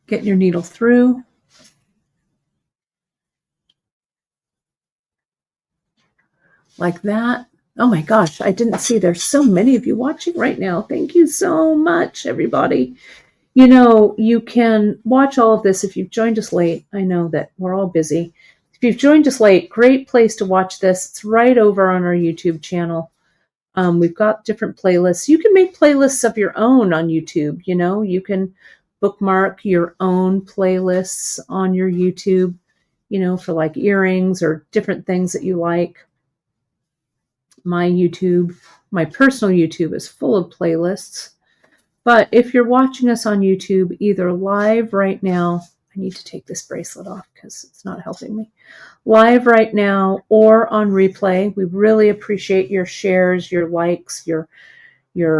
Get your needle through. Like that. Oh my gosh, I didn't see there's so many of you watching right now. Thank you so much, everybody. You know, you can watch all of this if you've joined us late. I know that we're all busy. If you've joined us late, great place to watch this. It's right over on our YouTube channel. We've got different playlists. You can make playlists of your own on YouTube. You know, you can bookmark your own playlists on your YouTube, you know, for like earrings or different things that you like. My YouTube, my personal YouTube is full of playlists. But if you're watching us on YouTube, either live right now, I need to take this bracelet off because it's not helping me. Live right now or on replay, we really appreciate your shares, your likes, your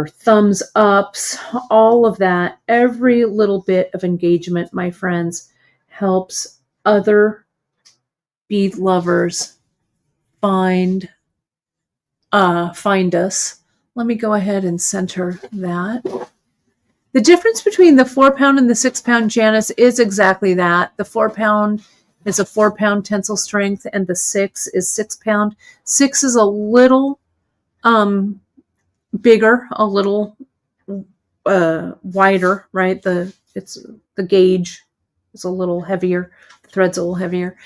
thumbs ups, all of that. Every little bit of engagement, my friends, helps other bead lovers find us. Let me go ahead and center that. The difference between the 4-pound and the 6-pound Janus is exactly that. The 4-pound is a 4-pound tensile strength, and the 6 is 6-pound. 6 is a little bigger, a little wider, right? The gauge is a little heavier. The thread's a little heavier,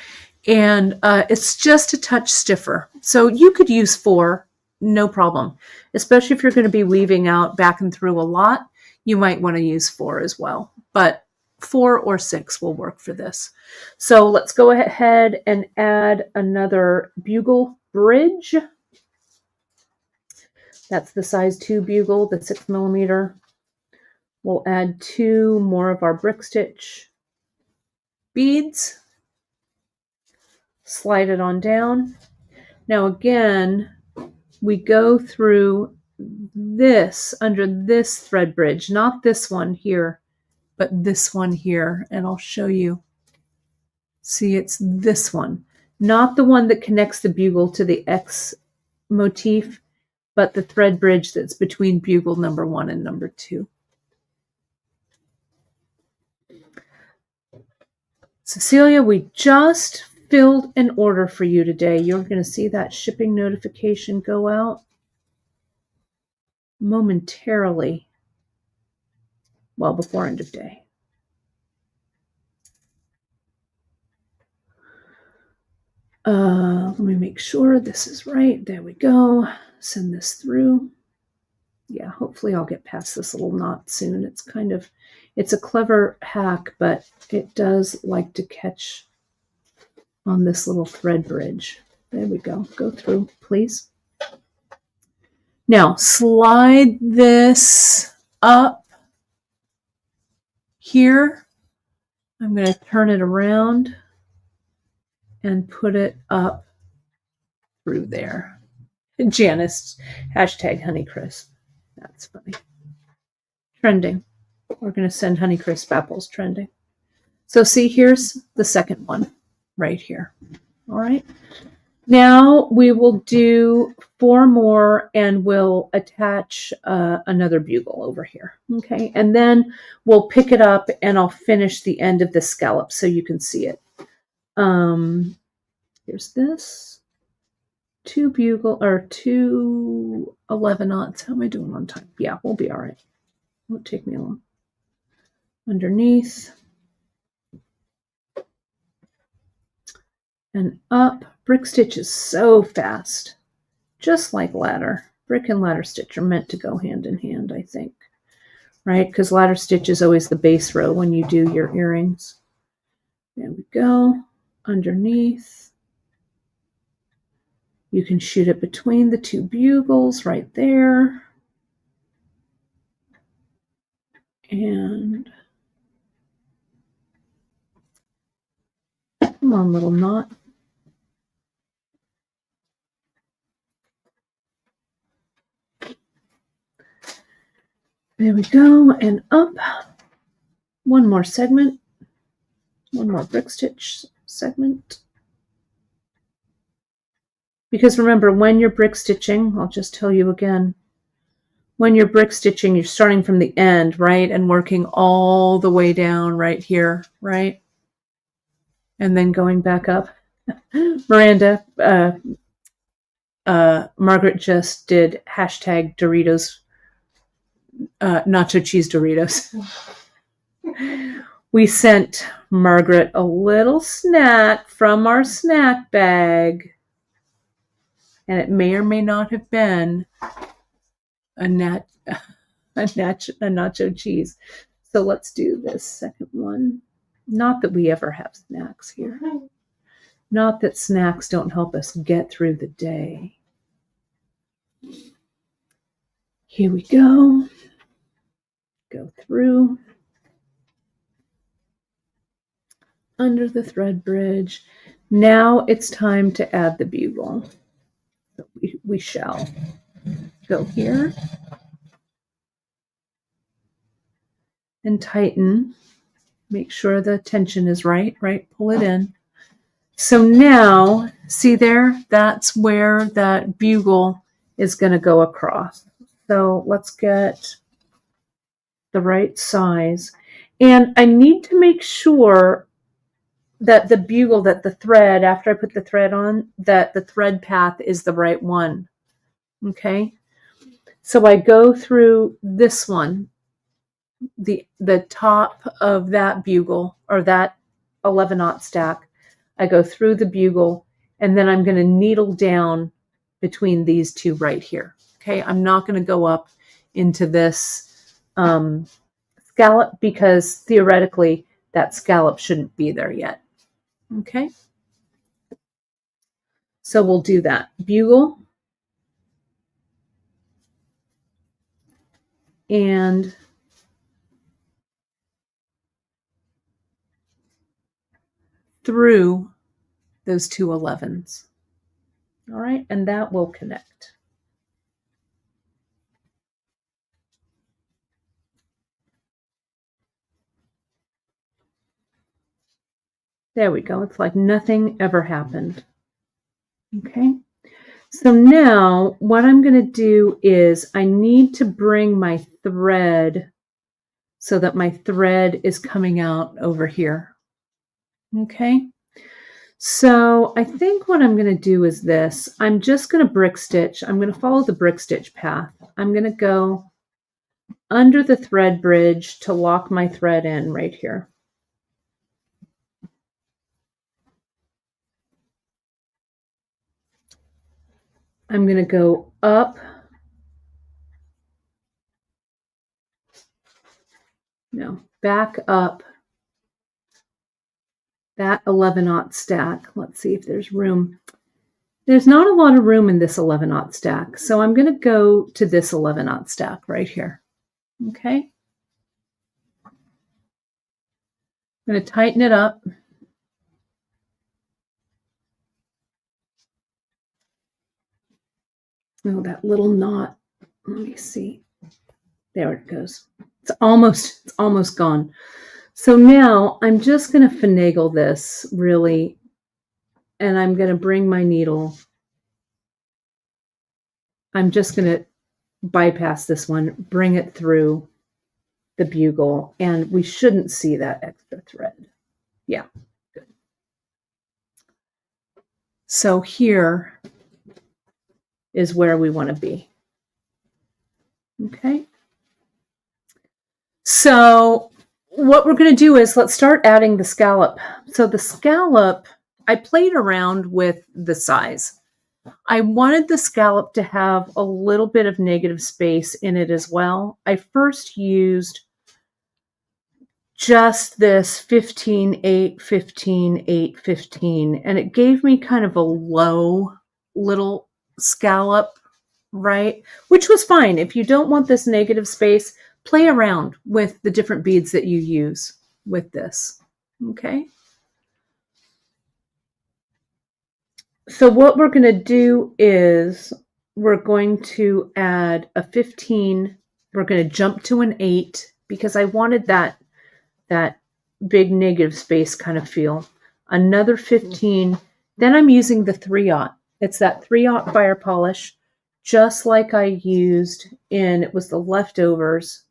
and it's just a touch stiffer. So you could use 4, no problem. Especially if you're going to be weaving out back and through a lot, you might want to use 4 as well. But 4 or 6 will work for this. So let's go ahead and add another bugle bridge. That's the size 2 bugle, the 6 millimeter. We'll add 2 more of our brick stitch beads. Slide it on down. Now again, we go through this under this thread bridge, not this one here, but this one here, and I'll show you. See, it's this one, not the one that connects the bugle to the X motif, but the thread bridge that's between bugle number 1 and number 2. Cecilia, we just filled an order for you today. You're going to see that shipping notification go out momentarily, well before end of day. Let me make sure this is right. There we go. Send this through. Yeah, hopefully I'll get past this little knot soon. It's a clever hack, but it does like to catch on this little thread bridge. There we go. Go through, please. Now, slide this up here. I'm going to turn it around and put it up through there. Janice, hashtag Honeycrisp. That's funny. Trending. We're going to send Honeycrisp apples trending. So see, here's the second one right here. All right. Now we will do 4 more and we'll attach another bugle over here. Okay. And then we'll pick it up and I'll finish the end of the scallop so you can see it. Here's this. 2 bugle or 2 11/0. How am I doing on time? Yeah, we'll be all right. Won't take me long. Underneath. And up. Brick stitch is so fast, just like ladder. Brick and ladder stitch are meant to go hand in hand, I think, right? Because ladder stitch is always the base row when you do your earrings. There we go. Underneath. You can shoot it between the 2 bugles right there. And come on, little knot. There we go, and up. 1 more segment. 1 more brick stitch segment. Because remember, when you're brick stitching, I'll just tell you again, when you're brick stitching, you're starting from the end, right? And working all the way down right here, right? And then going back up. Miranda, Margaret just did hashtag Doritos, nacho cheese Doritos. We sent Margaret a little snack from our snack bag. And it may or may not have been a nacho cheese. So let's do this second one. Not that we ever have snacks here. Not that snacks don't help us get through the day. Here we go. Go through. Under the thread bridge. Now it's time to add the bugle. So we shall go here and tighten. Make sure the tension is right? Pull it in. So now, see there? That's where that bugle is going to go across. So let's get the right size. And I need to make sure that the bugle, that the thread, after I put the thread on, that the thread path is the right one. Okay? So I go through this one, the top of that bugle, or that 11/0 stack. I go through the bugle, and then I'm going to needle down between these two right here. Okay? I'm not going to go up into this scallop because theoretically that scallop shouldn't be there yet. Okay? So we'll do that. Bugle. And through those two 11s. All right, and that will connect. There we go. It's like nothing ever happened. Okay, so now what I'm going to do is I need to bring my thread so that my thread is coming out over here. Okay, so I think what I'm going to do is this. I'm just going to brick stitch. I'm going to follow the brick stitch path. I'm going to go under the thread bridge to lock my thread in right here. I'm going to go up, back up that 11/0 stack. Let's see if there's room. There's not a lot of room in this 11/0 stack, so I'm going to go to this 11/0 stack right here. Okay. I'm going to tighten it up. Oh, that little knot. Let me see. There it goes. It's almost gone. So now I'm just going to finagle this really, and I'm going to bring my needle. I'm just going to bypass this one, bring it through the bugle, and we shouldn't see that extra thread. Yeah, good. So here is where we want to be. Okay. So what we're going to do is let's start adding the scallop. So the scallop, I played around with the size. I wanted the scallop to have a little bit of negative space in it as well. I first used just this 15, 8, 15, 8, 15, and it gave me kind of a low little scallop, right? Which was fine. If you don't want this negative space, play around with the different beads that you use with this, okay? So what we're going to do is we're going to add a 15. We're going to jump to an 8 because I wanted that big negative space kind of feel. Another 15. Then I'm using the 3/0. It's that 3/0 fire polish, just like I used it was the leftovers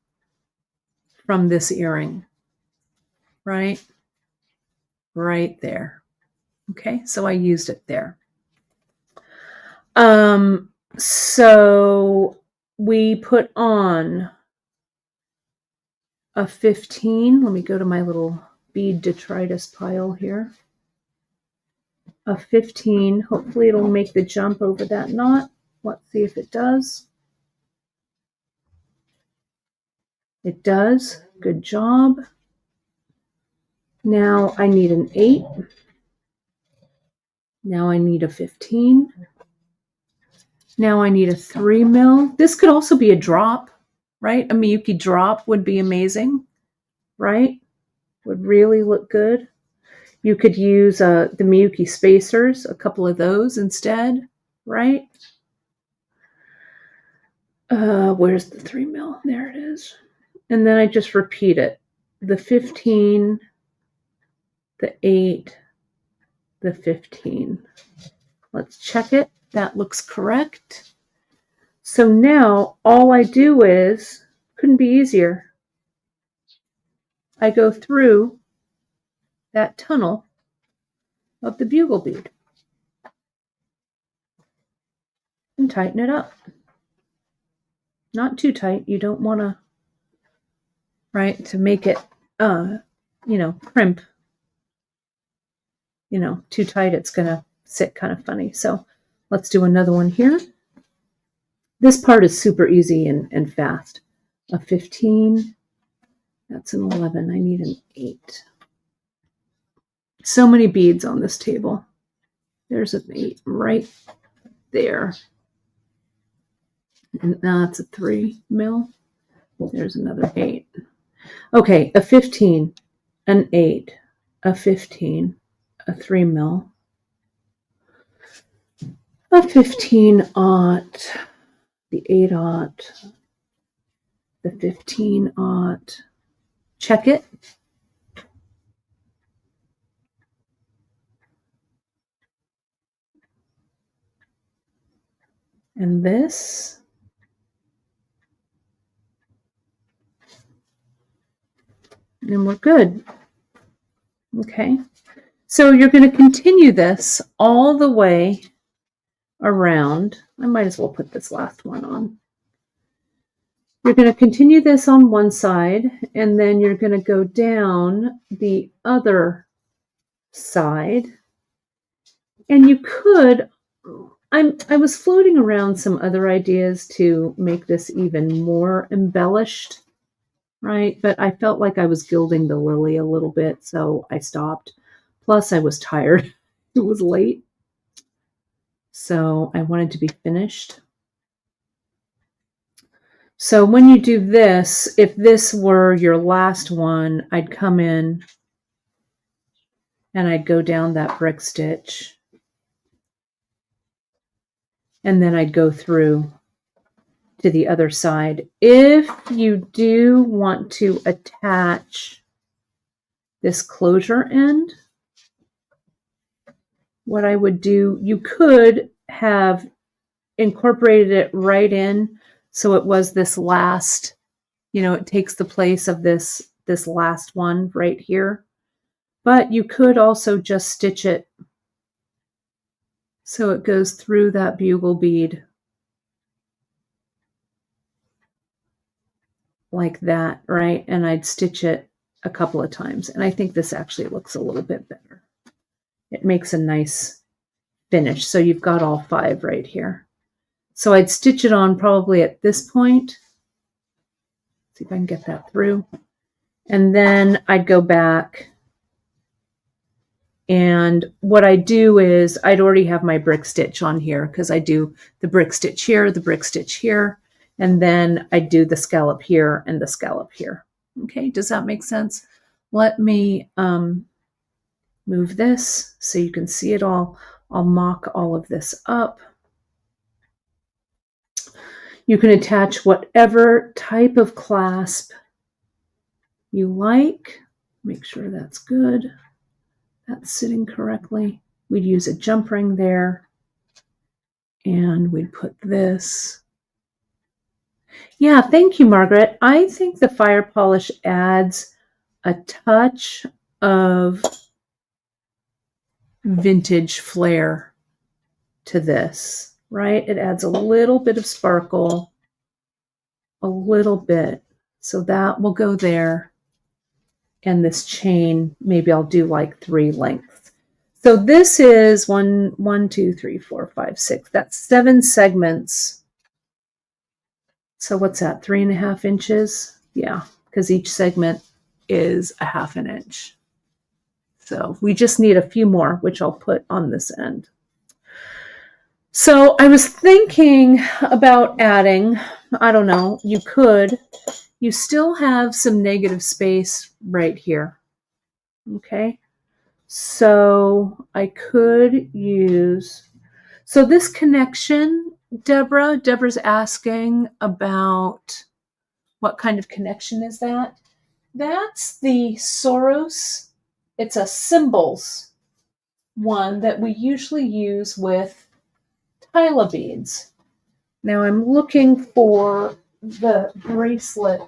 from this earring, right? Right there. Okay, so I used it there. So we put on a 15. Let me go to my little bead detritus pile here. A 15. Hopefully it'll make the jump over that knot. Let's see if it does. It does. Good job. Now I need an 8. Now I need a 15. Now I need a 3 mil. This could also be a drop, right? A Miyuki drop would be amazing, right? Would really look good. You could use the Miyuki spacers, a couple of those instead, right? Where's the 3 mil? There it is. And then I just repeat it. The 15, the 8, the 15. Let's check it. That looks correct. So now all I do is, couldn't be easier, I go through that tunnel of the bugle bead and tighten it up. Not too tight. You don't want to, right, to make it, crimp. Too tight, it's going to sit kind of funny. So let's do another one here. This part is super easy and fast. A 15, that's an 11. I need an 8. So many beads on this table. There's an 8 right there. And now that's a 3 mil. There's another 8. Okay, a 15, an 8, a 15, a 3 mil, a 15 aught, the 8 aught, the 15 aught. Check it. And this. And we're good. Okay. So you're going to continue this all the way around. I might as well put this last one on. You're going to continue this on one side, and then you're going to go down the other side. And you could, I was floating around some other ideas to make this even more embellished, right? But I felt like I was gilding the lily a little bit, so I stopped. Plus, I was tired. It was late. So I wanted to be finished. So when you do this, if this were your last one, I'd come in and I'd go down that brick stitch. And then I'd go through to the other side. If you do want to attach this closure end, what I would do, you could have incorporated it right in so it was this last, it takes the place of this last one right here. But you could also just stitch it so it goes through that bugle bead like that, right? And I'd stitch it a couple of times. And I think this actually looks a little bit better. It makes a nice finish. So you've got all 5 right here. So I'd stitch it on probably at this point. See if I can get that through. And then I'd go back. And what I do is I'd already have my brick stitch on here because I do the brick stitch here, the brick stitch here, and then I do the scallop here and the scallop here. Okay, does that make sense? Let me move this so you can see it all. I'll mock all of this up. You can attach whatever type of clasp you like. Make sure that's good. That's sitting correctly. We'd use a jump ring there. And we'd put this. Yeah, thank you, Margaret. I think the fire polish adds a touch of vintage flair to this, right? It adds a little bit of sparkle, a little bit. So that will go there. And this chain, maybe I'll do like 3 lengths. So this is 1, 2, 3, 4, 5, 6. That's 7 segments. So what's that, 3.5 inches? Yeah, because each segment is a 1/2 inch. So we just need a few more, which I'll put on this end. So I was thinking about adding, I don't know, you still have some negative space right here. Okay. So I could use, so this connection, Deborah's asking about what kind of connection is that? That's the Soros. It's a symbols one that we usually use with Tyla beads. Now I'm looking for the bracelet.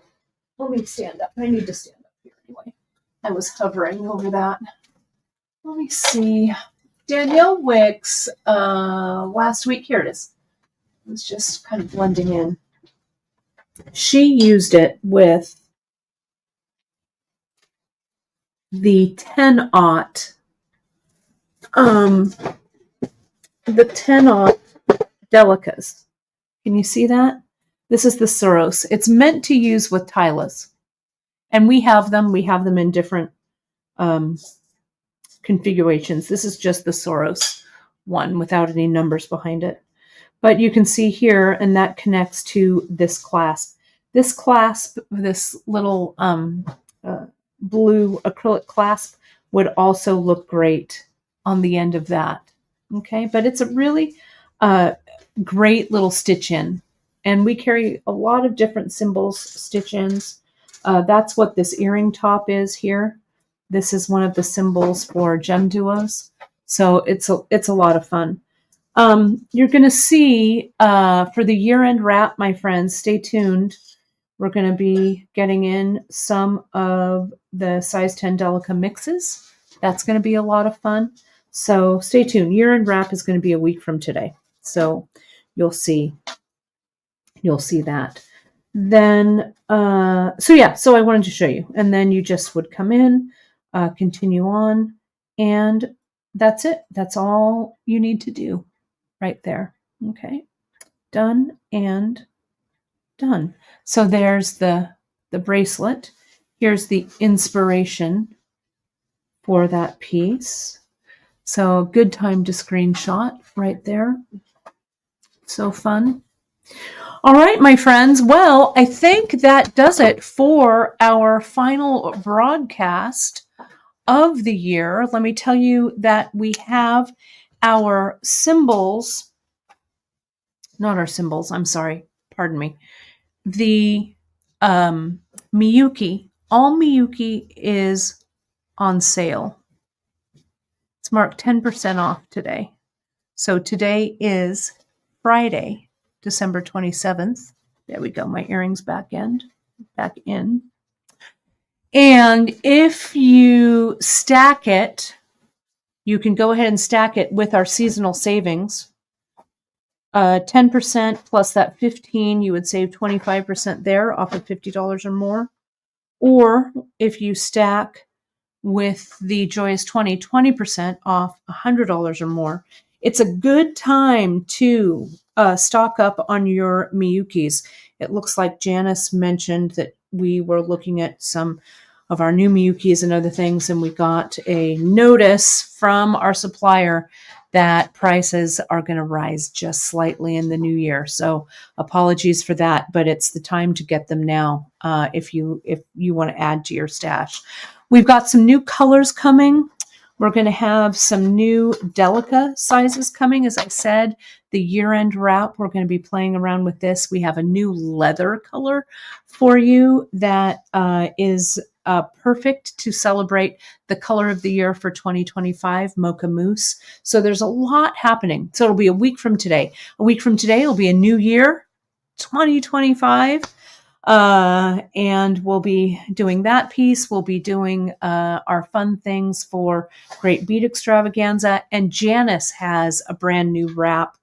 Let me stand up. I need to stand up here anyway. I was hovering over that. Let me see. Danielle Wicks, last week, here it is. It was just kind of blending in. She used it with the 10-aught, the 10-aught Delicas. Can you see that? This is the Soros. It's meant to use with Tylas. And we have them in different configurations. This is just the Soros one without any numbers behind it. But you can see here, and that connects to this clasp. This clasp, this little blue acrylic clasp, would also look great on the end of that. Okay, but it's a really great little stitch in. And we carry a lot of different symbols stitch ins. That's what this earring top is here. This is one of the symbols for gem duos. So it's a lot of fun. You're going to see for the year-end wrap, my friends, stay tuned. We're going to be getting in some of the size 10 Delica mixes. That's going to be a lot of fun. So stay tuned. Year-end wrap is going to be a week from today. So you'll see that. Then, so I wanted to show you. And then you just would come in, continue on, and that's it. That's all you need to do right there. Okay. Done and done. So there's the bracelet. Here's the inspiration for that piece. So good time to screenshot right there. So fun. All right, my friends. Well, I think that does it for our final broadcast of the year. Let me tell you that we have our symbols, not our symbols, I'm sorry, pardon me. The Miyuki, all Miyuki is on sale. It's marked 10% off today. So today is Friday, December 27th. There we go. My earrings back in. And if you stack it, you can go ahead and stack it with our seasonal savings. 10% plus that 15, you would save 25% there off of $50 or more. Or if you stack with the Joyous 20% off $100 or more. It's a good time to stock up on your Miyukis. It looks like Janice mentioned that we were looking at some of our new Miyukis and other things, and we got a notice from our supplier that prices are going to rise just slightly in the new year. So apologies for that, but it's the time to get them now if you want to add to your stash. We've got some new colors coming. We're going to have some new Delica sizes coming. As I said, the year-end wrap, we're going to be playing around with this. We have a new leather color for you that is perfect to celebrate the color of the year for 2025, Mocha Mousse. So there's a lot happening. So it'll be a week from today. A week from today, it'll be a new year, 2025. And we'll be doing that piece. We'll be doing our fun things for Great Bead Extravaganza. And Janice has a brand new wrap.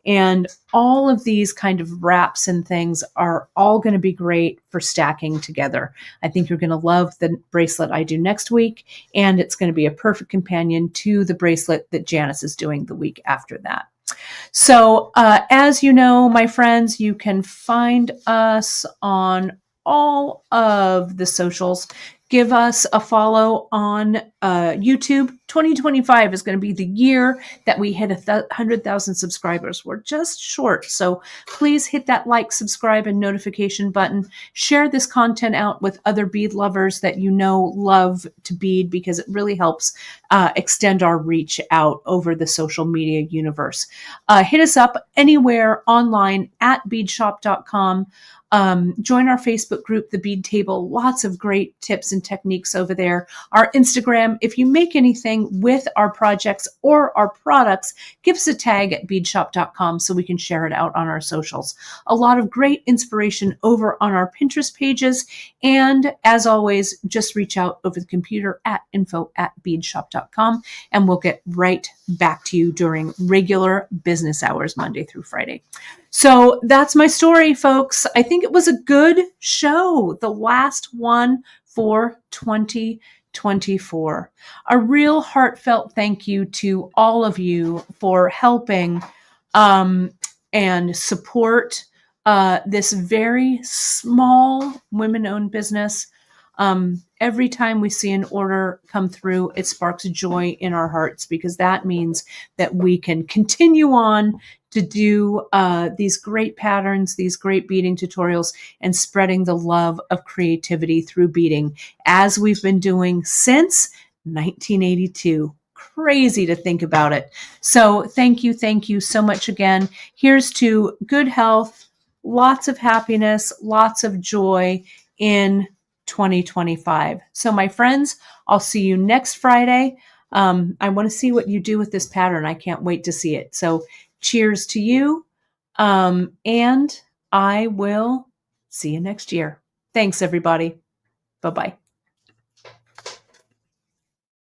And all of these kind of wraps and things are all going to be great for stacking together. I think you're going to love the bracelet I do next week. And it's going to be a perfect companion to the bracelet that Janice is doing the week after that. So as you know, my friends, you can find us on all of the socials. Give us a follow on YouTube. 2025 is going to be the year that we hit 100,000 subscribers. We're just short. So please hit that like, subscribe, and notification button. Share this content out with other bead lovers that you know love to bead, because it really helps extend our reach out over the social media universe. Hit us up anywhere online at beadshop.com. Join our Facebook group, The Bead Table. Lots of great tips and techniques over there. Our Instagram. If you make anything with our projects or our products, give us a tag at beadshop.com so we can share it out on our socials. A lot of great inspiration over on our Pinterest pages. And as always, just reach out over the computer at info@beadshop.com, and we'll get right back to you during regular business hours, Monday through Friday. So that's my story, folks. I think it was a good show, the last one for 2024. A real heartfelt thank you to all of you for helping and support this very small women-owned business. Every time we see an order come through, it sparks joy in our hearts, because that means that we can continue on to do these great patterns, these great beading tutorials, and spreading the love of creativity through beading, as we've been doing since 1982. Crazy to think about it. So thank you so much again. Here's to good health, lots of happiness, lots of joy in 2025. So my friends, I'll see you next Friday. I want to see what you do with this pattern. I can't wait to see it. So cheers to you. And I will see you next year. Thanks, everybody. Bye-bye.